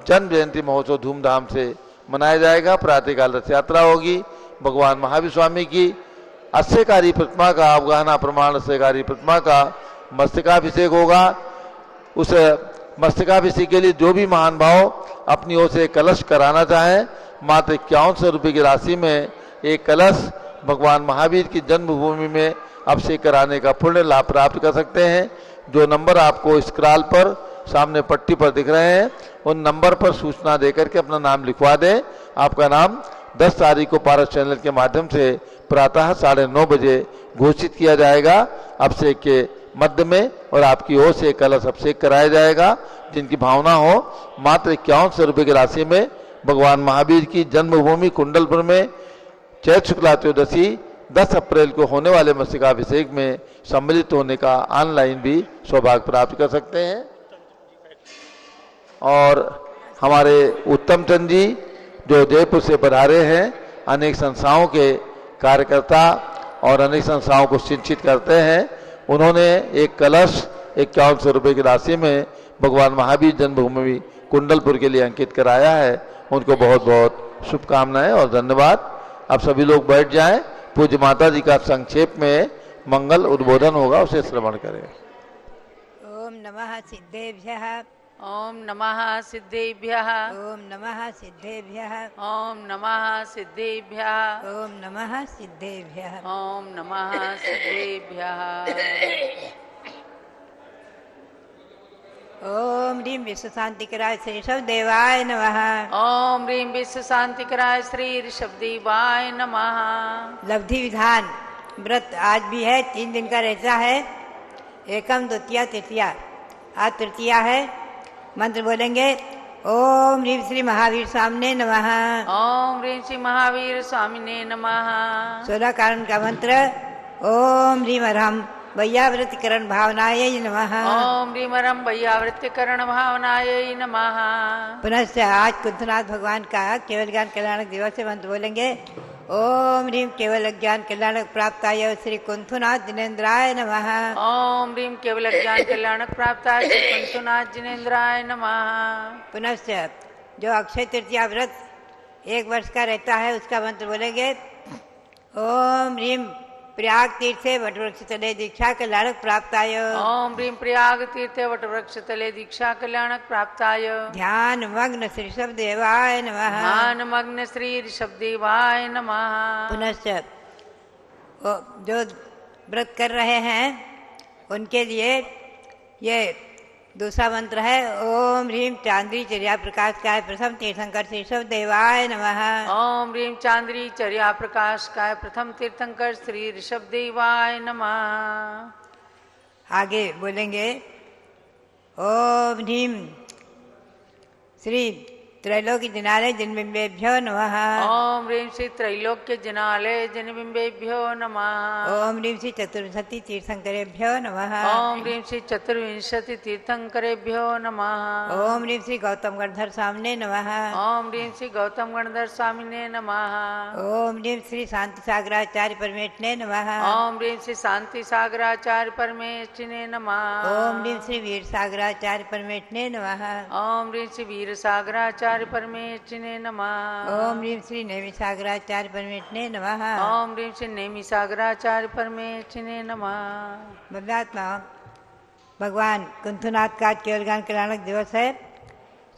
जन्म जयंती महोत्सव धूमधाम से मनाया जाएगा। प्रातःकाल रथ यात्रा होगी। भगवान महावीर स्वामी की अस्यकारी प्रतिमा का, अवगाहना प्रमाण अस्यकारी प्रतिमा का मस्तकाभिषेक होगा। उस मस्तकाभिषेक के लिए जो भी महान भाव अपनी ओर से कलश कराना चाहें, मात्र 5100 रुपये की राशि में एक कलश भगवान महावीर की जन्मभूमि में अभिषेक कराने का पुण्य लाभ प्राप्त कर सकते हैं। जो नंबर आपको स्क्रॉल पर सामने पट्टी पर दिख रहे हैं, उन नंबर पर सूचना देकर के अपना नाम लिखवा दें। आपका नाम 10 तारीख को पारस चैनल के माध्यम से प्रातः 9:30 बजे घोषित किया जाएगा अभिषेक के मध्य में, और आपकी ओर से कलश अभिषेक कराया जाएगा। जिनकी भावना हो, मात्र 5100 रुपये की राशि में भगवान महावीर की जन्मभूमि कुंडलपुर में चैत्र शुक्ला त्रयोदशी 10 अप्रैल को होने वाले मस्तकाभिषेक में सम्मिलित होने का ऑनलाइन भी सौभाग्य प्राप्त कर सकते हैं। और हमारे उत्तम चंद जी जो जयपुर से पधारे हैं, अनेक संस्थाओं के कार्यकर्ता और अनेक संस्थाओं को सिंचित करते हैं, उन्होंने एक कलश 5100 रुपये की राशि में भगवान महावीर जन्मभूमि कुंडलपुर के लिए अंकित कराया है। उनको बहुत बहुत शुभकामनाएं और धन्यवाद। अब सभी लोग बैठ जाएं। पूज्य माता जी का संक्षेप में मंगल उद्बोधन होगा, उसे श्रवण करें। ओम नमः सिद्धेभ्यः। ओम नमः सिद्धेभ्यः। ओम नमः सिद्धेभ्यः। ओम नमः सिद्धेभ्यः। ओम नमः सिद्धेभ्यः। ओम नमः सिद्धेभ्यः। ओम ह्रीं विश्व शांतिकराय श्री ऋषभ देवाय नमः। ओम ह्रीं विश्व शांतिकराय श्री ऋषभ देवाय नमः। लब्धि विधान व्रत आज भी है, 3 दिन का रहता है। एकम द्वितीया तृतीया, आज तृतीया है। मंत्र बोलेंगे ओम ह्रीं श्री महावीर स्वामिने नमः। ओम ह्रीं श्री महावीर स्वामिने नमः। 16 कारण का मंत्र ओम ह्रीं अरहम वैयावृत्तिकरण भावनायै नमः। ओम ह्रीं अरहम वैयावृत्तिकरण भावनायै नमः। पुनश्च आज कुंथनाथ भगवान का केवल ज्ञान कल्याणक दिवस से मंत्र बोलेंगे ओम ह्रीं केवल ज्ञान कल्याणक प्राप्ताय श्री कुंथनाथ जिनेन्द्राय नमः। ओम ह्रीं केवल ज्ञान कल्याणक प्राप्ताय श्री कुंथनाथ जिनेन्द्राय नमः। पुनश्च जो अक्षय तृतीया व्रत 1 वर्ष का रहता है, उसका मंत्र बोलेंगे ओम ह्रीं प्रयाग तीर्थे वटवृक्ष तले दीक्षा कल्याणक प्राप्ताय। ओम ह्रीं प्रयाग तीर्थे वटवृक्ष तले दीक्षा कल्याणक प्राप्ताय। ध्यान मग्न श्री ऋषभ देवाय नमः। ध्यान मग्न श्री ऋषभ देवाय नमः। पुनश्च जो व्रत कर रहे हैं उनके लिए ये दूसरा मंत्र है ओम ह्रीं चांद्री चर्या प्रकाश काय प्रथम तीर्थंकर श्री ऋषभ देवाय नमः। ओम ह्रीं चांद्री चर्या प्रकाश काय प्रथम तीर्थंकर श्री ऋषभ देवाय नमः। आगे बोलेंगे ओम ह्रीं श्री त्रैलोक्य जिनालय जिनबिंबेभ्यो नमः। ओम ह्रीं श्री त्रैलोक्य जिनालय जिनबिंबेभ्यो नमः। ओम ह्रीं श्री चतुर्विंशति तीर्थंकरेभ्यो नमः। ओम ह्रीं श्री चतुर्विंशति तीर्थंकरेभ्यो नमः। ओम ह्रीं श्री गौतम गणधर स्वामिने नमः। ओम ह्रीं श्री गौतम गणधर स्वामिने नमः। ओम ह्रीं श्री शांति सागराचार्य परमेष्ठिने नमः। ओम ह्रीं श्री शांति सागराचार्य परमेष्ठिने नमः। ओम ह्रीं श्री वीर सागराचार्य परमेष्ठिने नमः। ओम ह्रीं श्री वीर सागराचार्य परमेष्ठिने नमः। ओम ह्रीं श्री नेमि सागराचार्य परमेष्ठिने नमः। ओम ह्रीं श्री नेमि सागराचार्य परमेष्ठिने नमः। बंदात्मा भगवान कुंथनाथ का केवल ज्ञान कल्याणक दिवस है।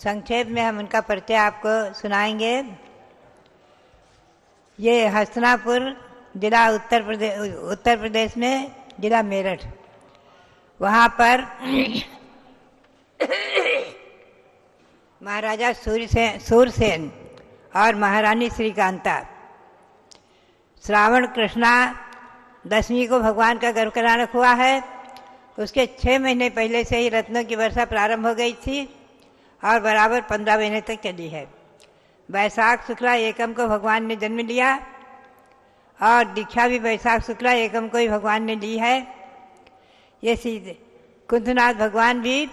संक्षेप में हम उनका परिचय आपको सुनाएंगे। ये हस्तिनापुर जिला उत्तर प्रदेश में, जिला मेरठ, वहाँ पर महाराजा सूरसेन और महारानी श्रीकांता। श्रावण कृष्णा दशमी को भगवान का गर्भ कल्याणक हुआ है। उसके 6 महीने पहले से ही रत्नों की वर्षा प्रारंभ हो गई थी और बराबर 15 महीने तक चली है। वैशाख शुक्ला एकम को भगवान ने जन्म लिया और दीक्षा भी वैशाख शुक्ला एकम को ही भगवान ने ली है। ये सीधे कुंथनाथ भगवान भी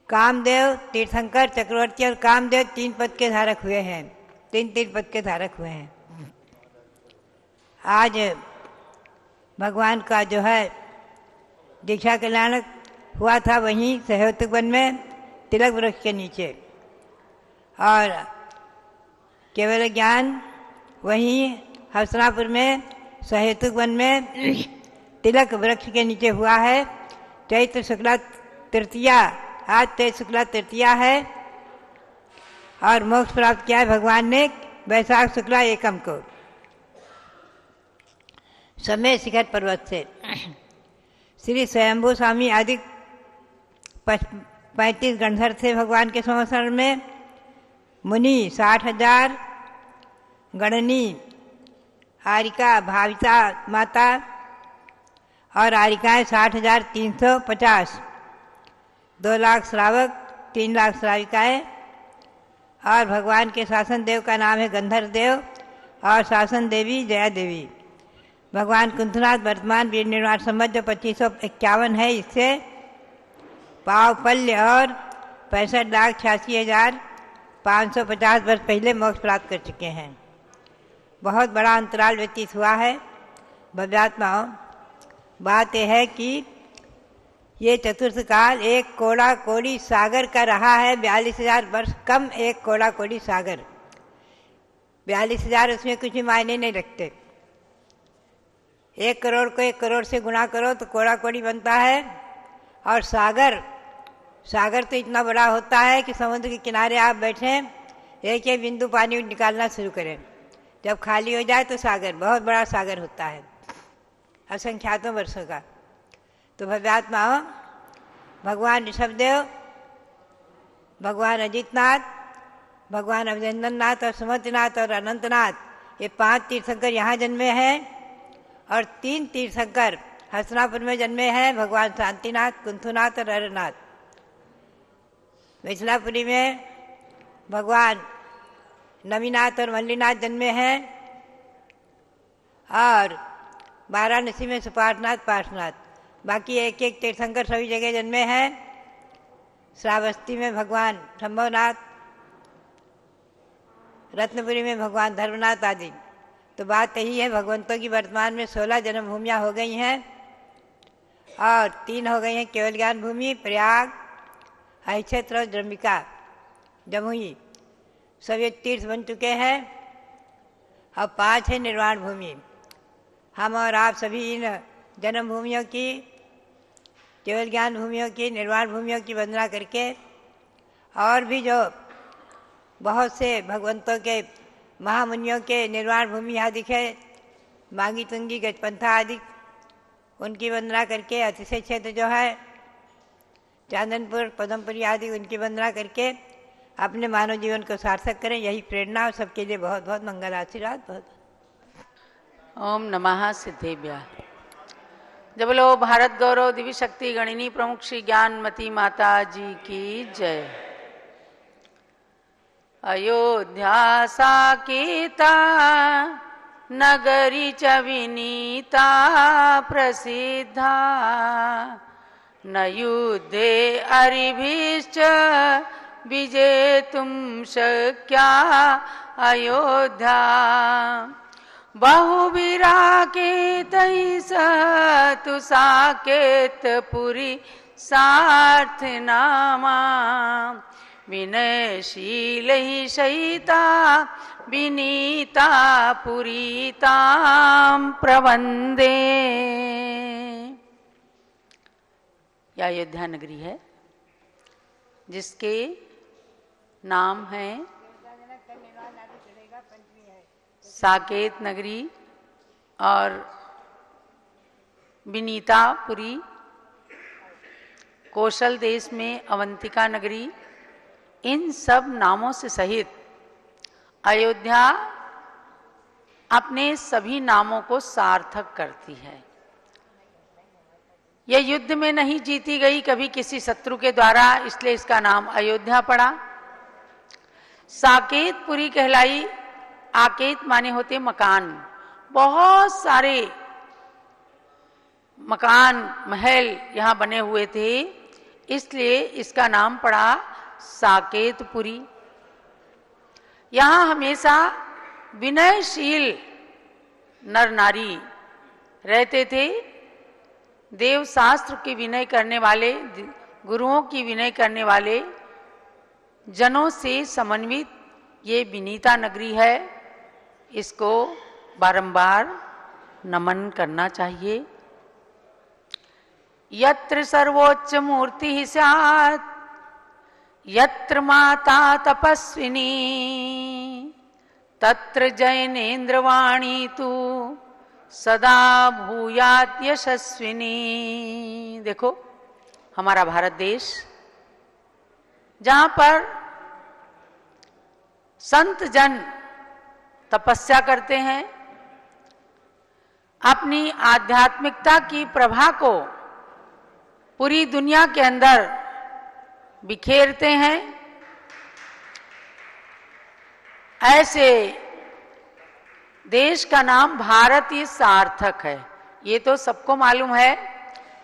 कामदेव, तीर्थंकर, चक्रवर्ती और कामदेव 3 पद के धारक हुए हैं, 3 पद के धारक हुए हैं। आज भगवान का जो है दीक्षा कल्याणक हुआ था वहीं सहयोतक वन में तिलक वृक्ष के नीचे, और केवल ज्ञान वहीं हसनापुर में सहयोतक वन में तिलक वृक्ष के नीचे हुआ है। चैत्र शुक्ला तृतीया, आज चैत्र शुक्ला तृतीया है और मोक्ष प्राप्त किया है भगवान ने वैशाख शुक्ला एकम को समय शिखर पर्वत से। श्री स्वयंभू स्वामी आदि 35 गणधर थे भगवान के संवत्सर में। मुनि 60,000, गणनी आरिका भाविता माता और आरिकाएँ 60,350, 2 लाख श्रावक, 3 लाख श्राविकाएँ। और भगवान के शासन देव का नाम है गंधर्व देव और शासन देवी जया देवी। भगवान कुंथनाथ वर्तमान वीर निर्वाण संवत जो 2551 है, इससे पावपल्य और 65,86,550 वर्ष पहले मोक्ष प्राप्त कर चुके हैं। बहुत बड़ा अंतराल व्यतीत हुआ है। भव्यात्माओं, बात यह है कि ये चतुर्थ काल एक कोड़ा कोड़ी सागर का रहा है। 42,000 वर्ष कम एक कोड़ा कोड़ी सागर। 42,000 उसमें कुछ भी मायने नहीं रखते। 1 करोड़ को 1 करोड़ से गुणा करो तो कोड़ा कोड़ी बनता है। और सागर तो इतना बड़ा होता है कि समुद्र के किनारे आप बैठें, एक एक बिंदु पानी निकालना शुरू करें, जब खाली हो जाए तो सागर, बहुत बड़ा सागर होता है, असंख्यातों वर्षों का। तो भव्यात्माओं, भगवान ऋषभदेव, भगवान अजितनाथ, भगवान अभिनंदननाथ और सुमतिनाथ और अनंतनाथ, ये 5 तीर्थंकर यहाँ जन्मे हैं। और 3 तीर्थंकर हसनापुर में जन्मे हैं, भगवान शांतिनाथ, कुंथुनाथ और अरनाथ। मिथिलापुरी में भगवान नवीनाथ और मल्लीनाथ जन्मे हैं। और वाराणसी में सुपाठनाथ, पार्श्वनाथ। बाकी एक एक तीर्थंकर सभी जगह जन्मे हैं। श्रावस्ती में भगवान शंभवनाथ, रत्नपुरी में भगवान धर्मनाथ आदि। तो बात यही है, भगवंतों की वर्तमान में 16 जन्मभूमियाँ हो गई हैं और 3 हो गई हैं केवल ज्ञान भूमि, प्रयाग, हरिक्षेत्र और द्रम्बिका, जमुई, सब ये तीर्थ बन चुके हैं। अब 5 है निर्वाण भूमि। हम और आप सभी इन जन्म भूमियों की, केवल ज्ञान भूमियों की, निर्वाण भूमियों की वंदना करके, और भी जो बहुत से भगवंतों के महामुनियों के निर्वाण भूमि आदि है, मांगी तुंगी, गजपंथा आदि, उनकी वंदना करके, अतिशय क्षेत्र जो है चांदनपुर, पदमपुरी आदि, उनकी वंदना करके अपने मानव जीवन को सार्थक करें। यही प्रेरणा और सबके लिए बहुत बहुत मंगल आशीर्वाद। बहुत ओम नमः सिद्धेभ्यः। जब बोलो भारत गौरव दिव्य शक्ति गणिनी प्रमुख श्री ज्ञानमती माता जी की जय। अयोध्या साकेता नगरी च विनीता प्रसिद्धा, न युद्धे अरिभिश्च विजेतुं शक्या अयोध्या। बहुविराकेतैः सह तु साकेतपुरी सार्थनामा, विनयशीलैः सहिता विनीता पुरीतां प्रवंदे। यह अयोध्या नगरी है जिसके नाम है साकेत नगरी और विनीतापुरी। कौशल देश में अवंतिका नगरी इन सब नामों से सहित अयोध्या अपने सभी नामों को सार्थक करती है। यह युद्ध में नहीं जीती गई कभी किसी शत्रु के द्वारा, इसलिए इसका नाम अयोध्या पड़ा। साकेतपुरी कहलाई। आकेत माने होते मकान, बहुत सारे मकान महल यहां बने हुए थे, इसलिए इसका नाम पड़ा साकेतपुरी। यहां हमेशा विनयशील नर नारी रहते थे, देव शास्त्र की विनय करने वाले, गुरुओं की विनय करने वाले, जनों से समन्वित ये विनीता नगरी है। इसको बारंबार नमन करना चाहिए। यत्र सर्वोच्च मूर्ति ही स्यात् यत्र माता तपस्विनी तत्र जैनेन्द्रवाणी तू सदा भूयात यशस्विनी। देखो हमारा भारत देश, जहां पर संत जन तपस्या करते हैं, अपनी आध्यात्मिकता की प्रभा को पूरी दुनिया के अंदर बिखेरते हैं, ऐसे देश का नाम भारत ही सार्थक है। ये तो सबको मालूम है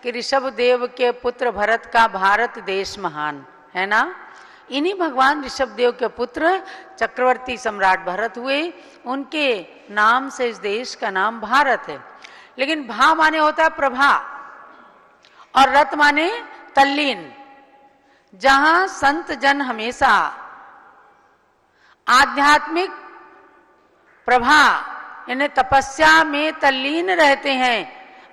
कि ऋषभ देव के पुत्र भरत का भारत देश महान है ना। इन्हीं भगवान ऋषभ देव के पुत्र चक्रवर्ती सम्राट भरत हुए, उनके नाम से इस देश का नाम भारत है। लेकिन भा माने होता है प्रभा और रत माने तल्लीन। जहां संत जन हमेशा आध्यात्मिक प्रभा यानी तपस्या में तल्लीन रहते हैं,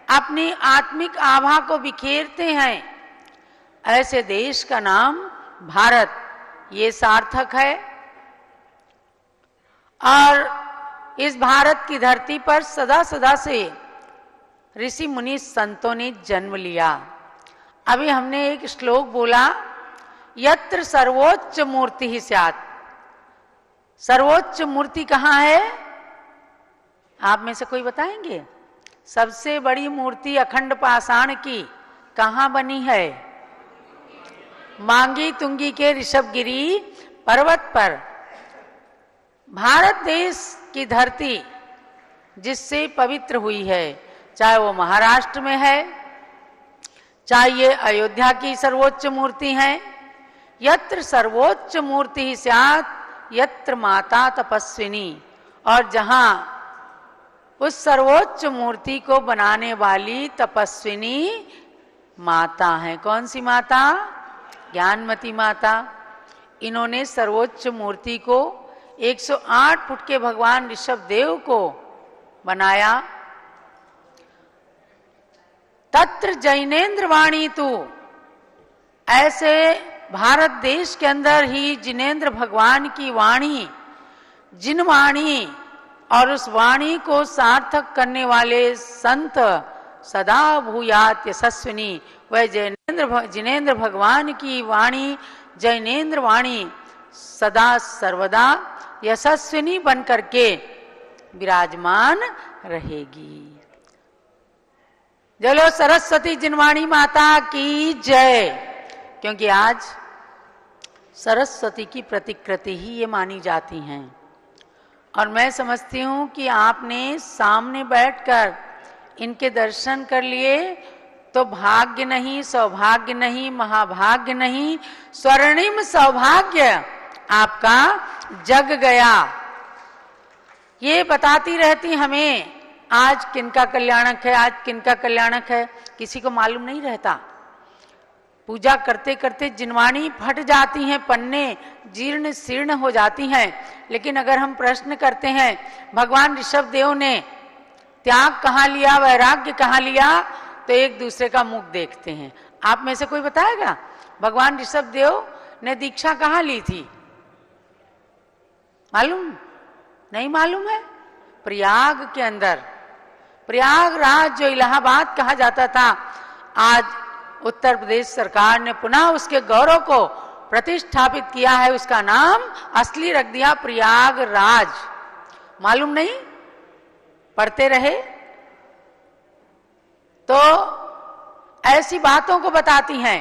अपनी आत्मिक आभा को बिखेरते हैं, ऐसे देश का नाम भारत ये सार्थक है। और इस भारत की धरती पर सदा सदा से ऋषि मुनि संतों ने जन्म लिया। अभी हमने एक श्लोक बोला, यत्र सर्वोच्च मूर्ति ही स्यात्। सर्वोच्च मूर्ति कहाँ है? आप में से कोई बताएंगे? सबसे बड़ी मूर्ति अखंड पाषाण की कहाँ बनी है? मांगी तुंगी के ऋषभगिरी पर्वत पर। भारत देश की धरती जिससे पवित्र हुई है, चाहे वो महाराष्ट्र में है, चाहे ये अयोध्या की सर्वोच्च मूर्ति है। यत्र सर्वोच्च मूर्ति ही स्यात् यत्र माता तपस्विनी। और जहां उस सर्वोच्च मूर्ति को बनाने वाली तपस्विनी माता है। कौन सी माता? ज्ञानमती माता। इन्होंने सर्वोच्च मूर्ति को 108 फुट के भगवान ऋषभ देव को बनाया। तत्र जैनेन्द्र वाणी तू। ऐसे भारत देश के अंदर ही जिनेन्द्र भगवान की वाणी, जिन वाणी और उस वाणी को सार्थक करने वाले संत सदा भूयात यशस्विनी। वह जिनेन्द्र भगवान की वाणी, जैनेन्द्र वाणी सदा सर्वदा यशस्विनी बन करके विराजमान रहेगी। जलो सरस्वती जिनवाणी माता की जय। क्योंकि आज सरस्वती की प्रतिकृति ही ये मानी जाती हैं। और मैं समझती हूं कि आपने सामने बैठकर इनके दर्शन कर लिए तो भाग्य नहीं, सौभाग्य नहीं, महाभाग्य नहीं, स्वर्णिम सौभाग्य आपका जग गया। ये बताती रहती हमें आज किनका कल्याणक है, आज किनका कल्याणक है, किसी को मालूम नहीं रहता। पूजा करते करते जिनवाणी फट जाती हैं, पन्ने जीर्ण शीर्ण हो जाती हैं। लेकिन अगर हम प्रश्न करते हैं भगवान ऋषभ देव ने त्याग कहाँ लिया, वैराग्य कहाँ लिया, तो एक दूसरे का मुख देखते हैं। आप में से कोई बताएगा भगवान ऋषभ देव ने दीक्षा कहाँ ली थी? मालूम नहीं? मालूम है? प्रयाग के अंदर। प्रयागराज जो इलाहाबाद कहा जाता था, आज उत्तर प्रदेश सरकार ने पुनः उसके गौरव को प्रतिष्ठापित किया है उसका नाम असली रख दिया प्रयागराज। मालूम नहीं? पढ़ते रहे तो ऐसी बातों को बताती हैं।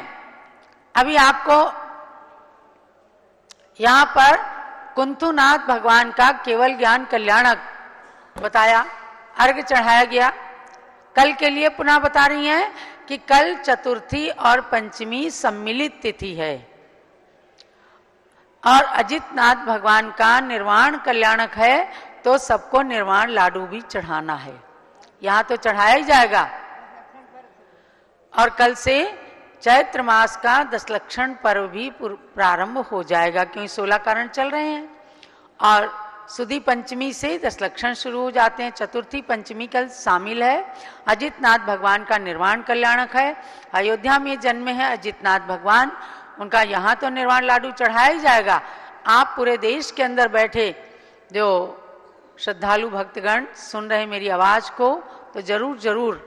अभी आपको यहां पर कुंथुनाथ भगवान का केवल ज्ञान कल्याणक बताया, अर्घ चढ़ाया गया। कल के लिए पुनः बता रही हैं कि कल चतुर्थी और पंचमी सम्मिलित तिथि है और अजितनाथ भगवान का निर्वाण कल्याणक है, तो सबको निर्वाण लाडू भी चढ़ाना है। यहां तो चढ़ाया ही जाएगा। और कल से चैत्र मास का दशलक्षण पर्व भी प्रारंभ हो जाएगा, क्योंकि 16 कारण चल रहे हैं और सुदी पंचमी से दशलक्षण शुरू हो जाते हैं। चतुर्थी पंचमी कल शामिल है। अजितनाथ भगवान का निर्वाण कल्याणक है। अयोध्या में जन्मे हैं अजितनाथ भगवान, उनका यहाँ तो निर्वाण लाडू चढ़ाया ही जाएगा। आप पूरे देश के अंदर बैठे जो श्रद्धालु भक्तगण सुन रहे मेरी आवाज को, तो जरूर जरूर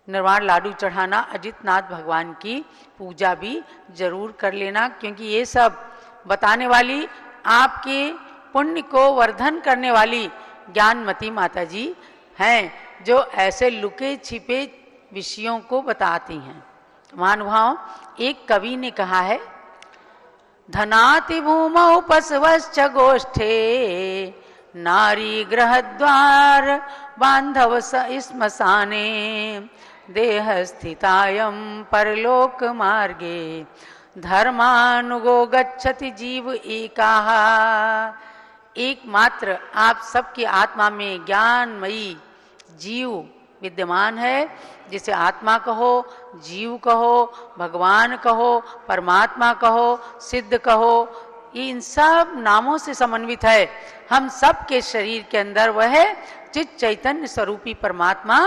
निर्वाण लाडू चढ़ाना, अजितनाथ भगवान की पूजा भी जरूर कर लेना, क्योंकि ये सब बताने वाली, आपके पुण्य को वर्धन करने वाली ज्ञानमती माता जी हैं, जो ऐसे लुके छिपे विषयों को बताती हैं। महानुभाव, एक कवि ने कहा है, धनाति भूमौ पशवश्च गोष्ठे नारी गृह द्वार बांधव श्मशाने देह स्थितायं परलोक मार्गे धर्मानुगो गच्छति जीव एकाः। एकमात्र आप सबकी आत्मा में ज्ञानमयी जीव विद्यमान है, जिसे आत्मा कहो, जीव कहो, भगवान कहो, परमात्मा कहो, सिद्ध कहो, ये इन सब नामों से समन्वित है। हम सब के शरीर के अंदर वह चित चैतन्य स्वरूपी परमात्मा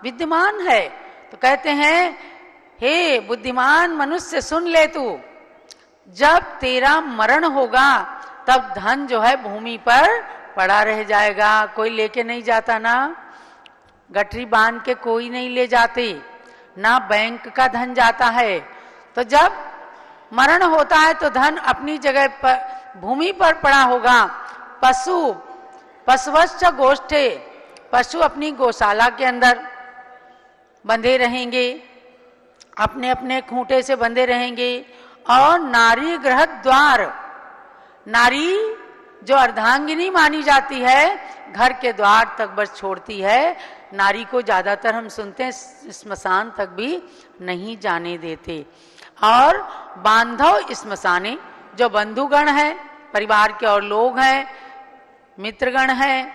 विद्यमान है। तो कहते हैं, हे बुद्धिमान मनुष्य सुन ले, तू जब तेरा मरण होगा तब धन जो है भूमि पर पड़ा रह जाएगा, कोई लेके नहीं जाता ना, गठरी बांध के कोई नहीं ले जाते ना, बैंक का धन जाता है। तो जब मरण होता है तो धन अपनी जगह पर भूमि पर पड़ा होगा। पशुवश्च गोष्ठे, पशु अपनी गौशाला के अंदर बंधे रहेंगे, अपने अपने खूंटे से बंधे रहेंगे। और नारी गृह द्वार, नारी जो अर्धांगिनी मानी जाती है, घर के द्वार तक बस छोड़ती है। नारी को ज्यादातर हम सुनते हैं स्मशान तक भी नहीं जाने देते। और बांधव स्मशाने, जो बंधुगण हैं, परिवार के और लोग हैं, मित्रगण हैं,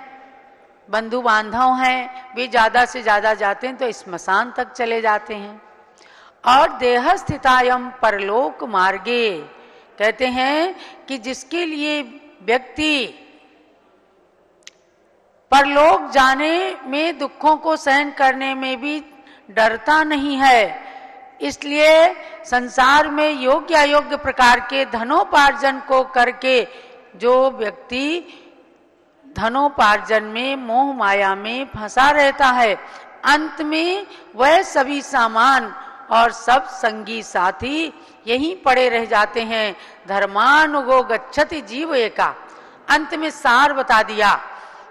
बंधु बांधव हैं, वे ज्यादा से ज्यादा जाते हैं तो स्मशान तक चले जाते हैं। और देह स्थितायम परलोक मार्गे, कहते हैं कि जिसके लिए व्यक्ति परलोक जाने में, दुखों को सहन करने में भी डरता नहीं है, इसलिए संसार में योग्य अयोग्य प्रकार के धनोपार्जन को करके जो व्यक्ति धनोपार्जन में, मोह माया में फंसा रहता है, अंत में वह सभी सामान और सब संगी साथी यहीं पड़े रह जाते हैं। धर्मानुगो गच्छति जीव एका, अंत में सार बता दिया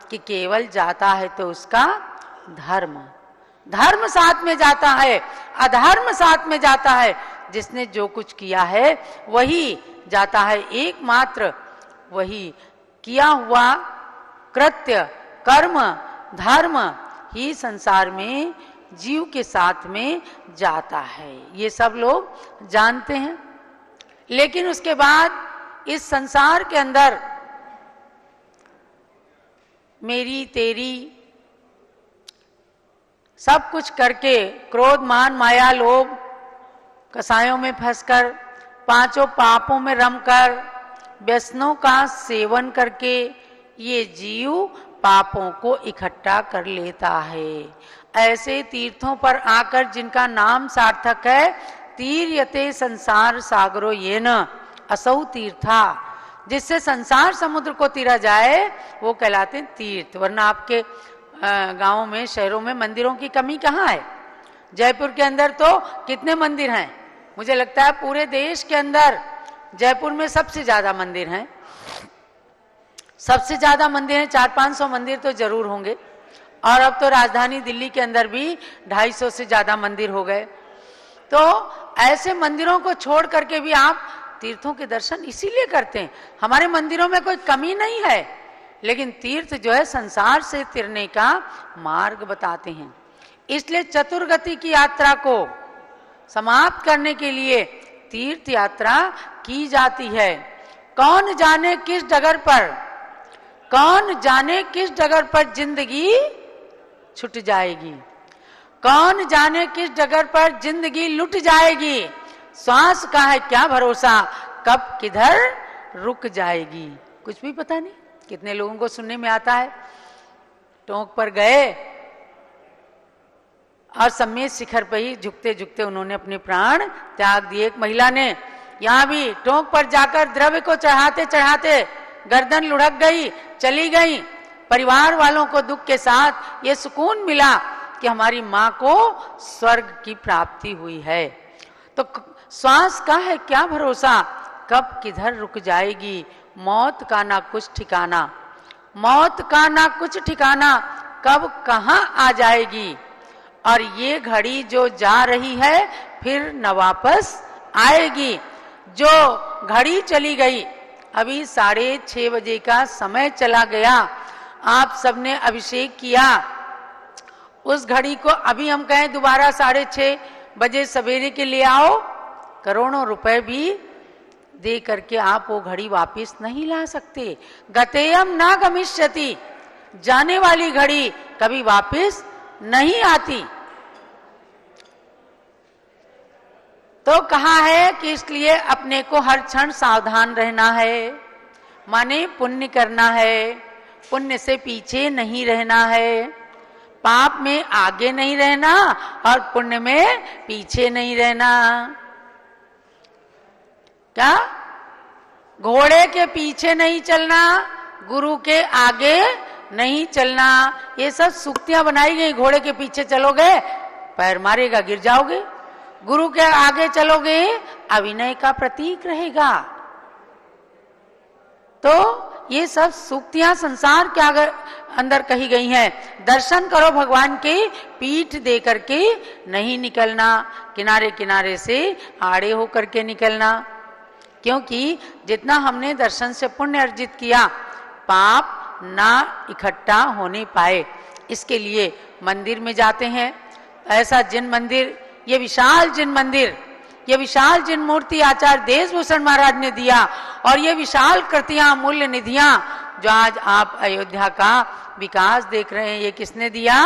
कि केवल जाता है तो उसका धर्म, धर्म साथ में जाता है, अधर्म साथ में जाता है। जिसने जो कुछ किया है वही जाता है, एकमात्र वही किया हुआ कृत्य, कर्म, धर्म ही संसार में जीव के साथ में जाता है। ये सब लोग जानते हैं। लेकिन उसके बाद इस संसार के अंदर मेरी तेरी सब कुछ करके, क्रोध मान माया लोभ कसायों में फंसकर, पांचों पापों में रमकर, व्यसनों का सेवन करके ये जीव पापों को इकट्ठा कर लेता है। ऐसे तीर्थों पर आकर जिनका नाम सार्थक है, तीर्यते संसार सागरो ये न असौ तीर्था, जिससे संसार समुद्र को तीरा जाए वो कहलाते हैं तीर्थ। वरना आपके गांवों में, शहरों में मंदिरों की कमी कहाँ है? जयपुर के अंदर तो कितने मंदिर हैं, मुझे लगता है पूरे देश के अंदर जयपुर में सबसे ज्यादा मंदिर हैं, सबसे ज्यादा मंदिर हैं, 400-500 मंदिर तो जरूर होंगे। और अब तो राजधानी दिल्ली के अंदर भी 250 से ज्यादा मंदिर हो गए। तो ऐसे मंदिरों को छोड़ करके भी आप तीर्थों के दर्शन इसीलिए करते हैं। हमारे मंदिरों में कोई कमी नहीं है, लेकिन तीर्थ जो है संसार से तिरने का मार्ग बताते हैं। इसलिए चतुर्गति की यात्रा को समाप्त करने के लिए तीर्थ यात्रा की जाती है। कौन जाने किस डगर पर, कौन जाने किस डगर पर जिंदगी छूट जाएगी, कौन जाने किस डगर पर जिंदगी लुट जाएगी। श्वास का है क्या भरोसा, कब किधर रुक जाएगी, कुछ भी पता नहीं। कितने लोगों को सुनने में आता है, टोंक पर गए और सम्मेद शिखर पर ही झुकते झुकते उन्होंने अपने प्राण त्याग दिए। एक महिला ने यहां भी टोंक पर जाकर द्रव्य को चढ़ाते चढ़ाते गर्दन लुढ़क गई, चली गई। परिवार वालों को दुख के साथ ये सुकून मिला कि हमारी मां को स्वर्ग की प्राप्ति हुई है। तो श्वास का है क्या भरोसा, कब किधर रुक जाएगी। मौत का ना कुछ ठिकाना, मौत का ना कुछ ठिकाना, कब कहां आ जाएगी। और ये घड़ी जो जा रही है फिर न वापस आएगी। जो घड़ी चली गई, अभी 6:30 बजे का समय चला गया, आप सबने अभिषेक किया, उस घड़ी को अभी हम कहें दोबारा 6:30 बजे सवेरे के लिए आओ, करोड़ों रुपए भी दे करके आप वो घड़ी वापस नहीं ला सकते। गतेयम ना गमिष्यति, जाने वाली घड़ी कभी वापस नहीं आती। तो कहा है कि इसलिए अपने को हर क्षण सावधान रहना है, माने पुण्य करना है, पुण्य से पीछे नहीं रहना है, पाप में आगे नहीं रहना और पुण्य में पीछे नहीं रहना। क्या? घोड़े के पीछे नहीं चलना, गुरु के आगे नहीं चलना। ये सब सूक्तियां बनाई गई। घोड़े के पीछे चलोगे पैर मारेगा, गिर जाओगे। गुरु के आगे चलोगे अविनय का प्रतीक रहेगा। तो ये सब सूक्तियां संसार के आगे अंदर कही गई हैं। दर्शन करो भगवान के, पीठ दे करके नहीं निकलना, किनारे किनारे से आड़े होकर के निकलना। क्योंकि जितना हमने दर्शन से पुण्य अर्जित किया, पाप ना इकट्ठा होने पाए, इसके लिए मंदिर में जाते हैं। ऐसा जिन मंदिर, ये विशाल जिन मंदिर, ये विशाल जिन मूर्ति आचार्य देशभूषण महाराज ने दिया, और ये विशाल कृतियां, मूल्य निधियां जो आज आप अयोध्या का विकास देख रहे हैं, ये किसने दिया?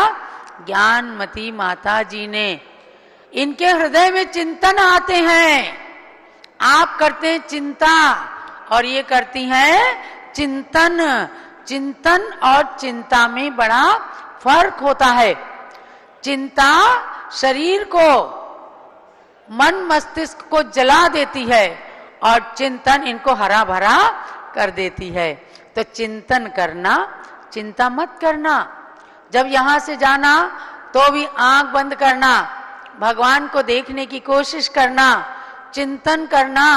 ज्ञानमती माता जी ने। इनके हृदय में चिंतन आते हैं। आप करते हैं चिंता और ये करती हैं चिंतन। चिंतन और चिंता में बड़ा फर्क होता है। चिंता शरीर को, मन मस्तिष्क को जला देती है और चिंतन इनको हरा भरा कर देती है। तो चिंतन करना, चिंता मत करना। जब यहां से जाना तो भी आंख बंद करना, भगवान को देखने की कोशिश करना, चिंतन करना।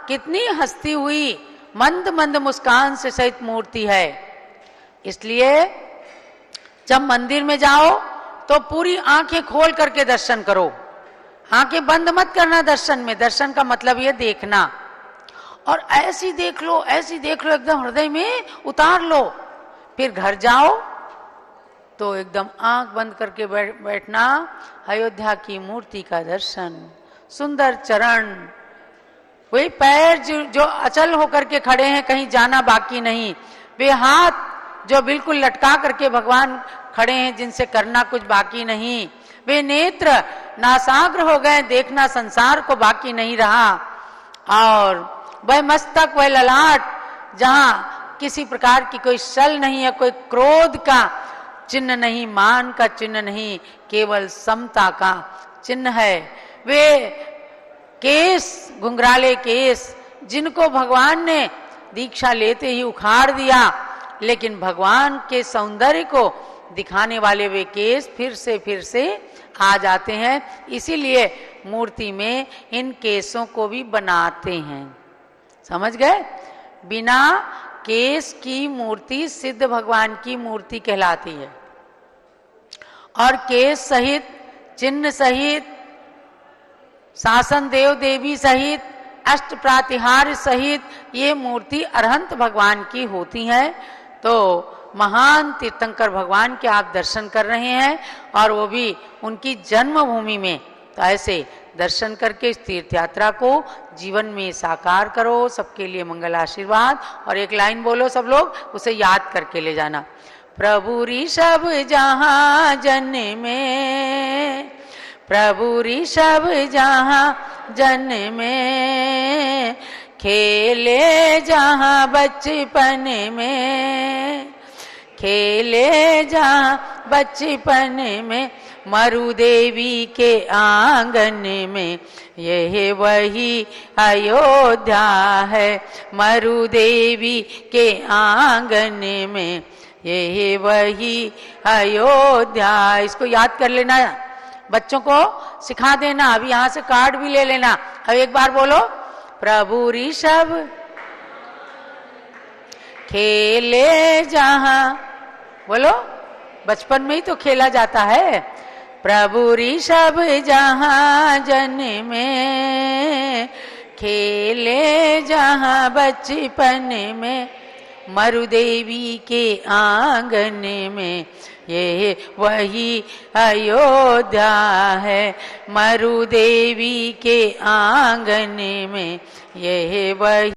कितनी हंसती हुई मंद मंद मुस्कान से सहित मूर्ति है। इसलिए जब मंदिर में जाओ तो पूरी आंखें खोल करके दर्शन करो, आंखें बंद मत करना दर्शन में। दर्शन का मतलब ये देखना, और ऐसी देख लो, ऐसी देख लो, एकदम हृदय में उतार लो। फिर घर जाओ तो एकदम आंख बंद करके बैठना, अयोध्या की मूर्ति का दर्शन, सुंदर चरण, वही पैर जो अचल होकर के खड़े हैं, कहीं जाना बाकी नहीं, वे हाथ जो बिल्कुल लटका करके भगवान खड़े हैं, जिनसे करना कुछ बाकी नहीं, वे नेत्र नासाग्र हो गए, देखना संसार को बाकी नहीं रहा, और वह मस्तक, वह ललाट जहां किसी प्रकार की कोई छल नहीं है, कोई क्रोध का चिन्ह नहीं, मान का चिन्ह नहीं, केवल समता का चिन्ह है। वे केस, घुंघराले केस, जिनको भगवान ने दीक्षा लेते ही उखाड़ दिया, लेकिन भगवान के सौंदर्य को दिखाने वाले वे केस फिर से आ जाते हैं। इसीलिए मूर्ति में इन केसों को भी बनाते हैं। समझ गए? बिना केस की मूर्ति सिद्ध भगवान की मूर्ति कहलाती है, और केस सहित, चिन्ह सहित, शासन देव देवी सहित, अष्ट प्रातिहार्य सहित ये मूर्ति अरहंत भगवान की होती है। तो महान तीर्थंकर भगवान के आप दर्शन कर रहे हैं, और वो भी उनकी जन्मभूमि में। तो ऐसे दर्शन करके इस तीर्थ यात्रा को जीवन में साकार करो। सबके लिए मंगल आशीर्वाद। और एक लाइन बोलो सब लोग, उसे याद करके ले जाना। प्रभु ऋषभ जहाँ जन्मे, प्रभु ऋषभ जहाँ जन्मे, खेले जहाँ बचपन में, खेले जहाँ बचपन में, मरु देवी के आंगन में, यह वही अयोध्या है। मरु देवी के आंगन में, यह वही अयोध्या। इसको याद कर लेना, बच्चों को सिखा देना। अभी यहाँ से कार्ड भी ले लेना। अब एक बार बोलो, प्रभु ऋषभ खेले जहाँ, बोलो, बचपन में ही तो खेला जाता है। प्रभु ऋषभ जहाँ जन्मे, खेले जहाँ बचपन में, मरु देवी के आंगन में, ये वही अयोध्या है। मरु देवी के आंगन में, ये वही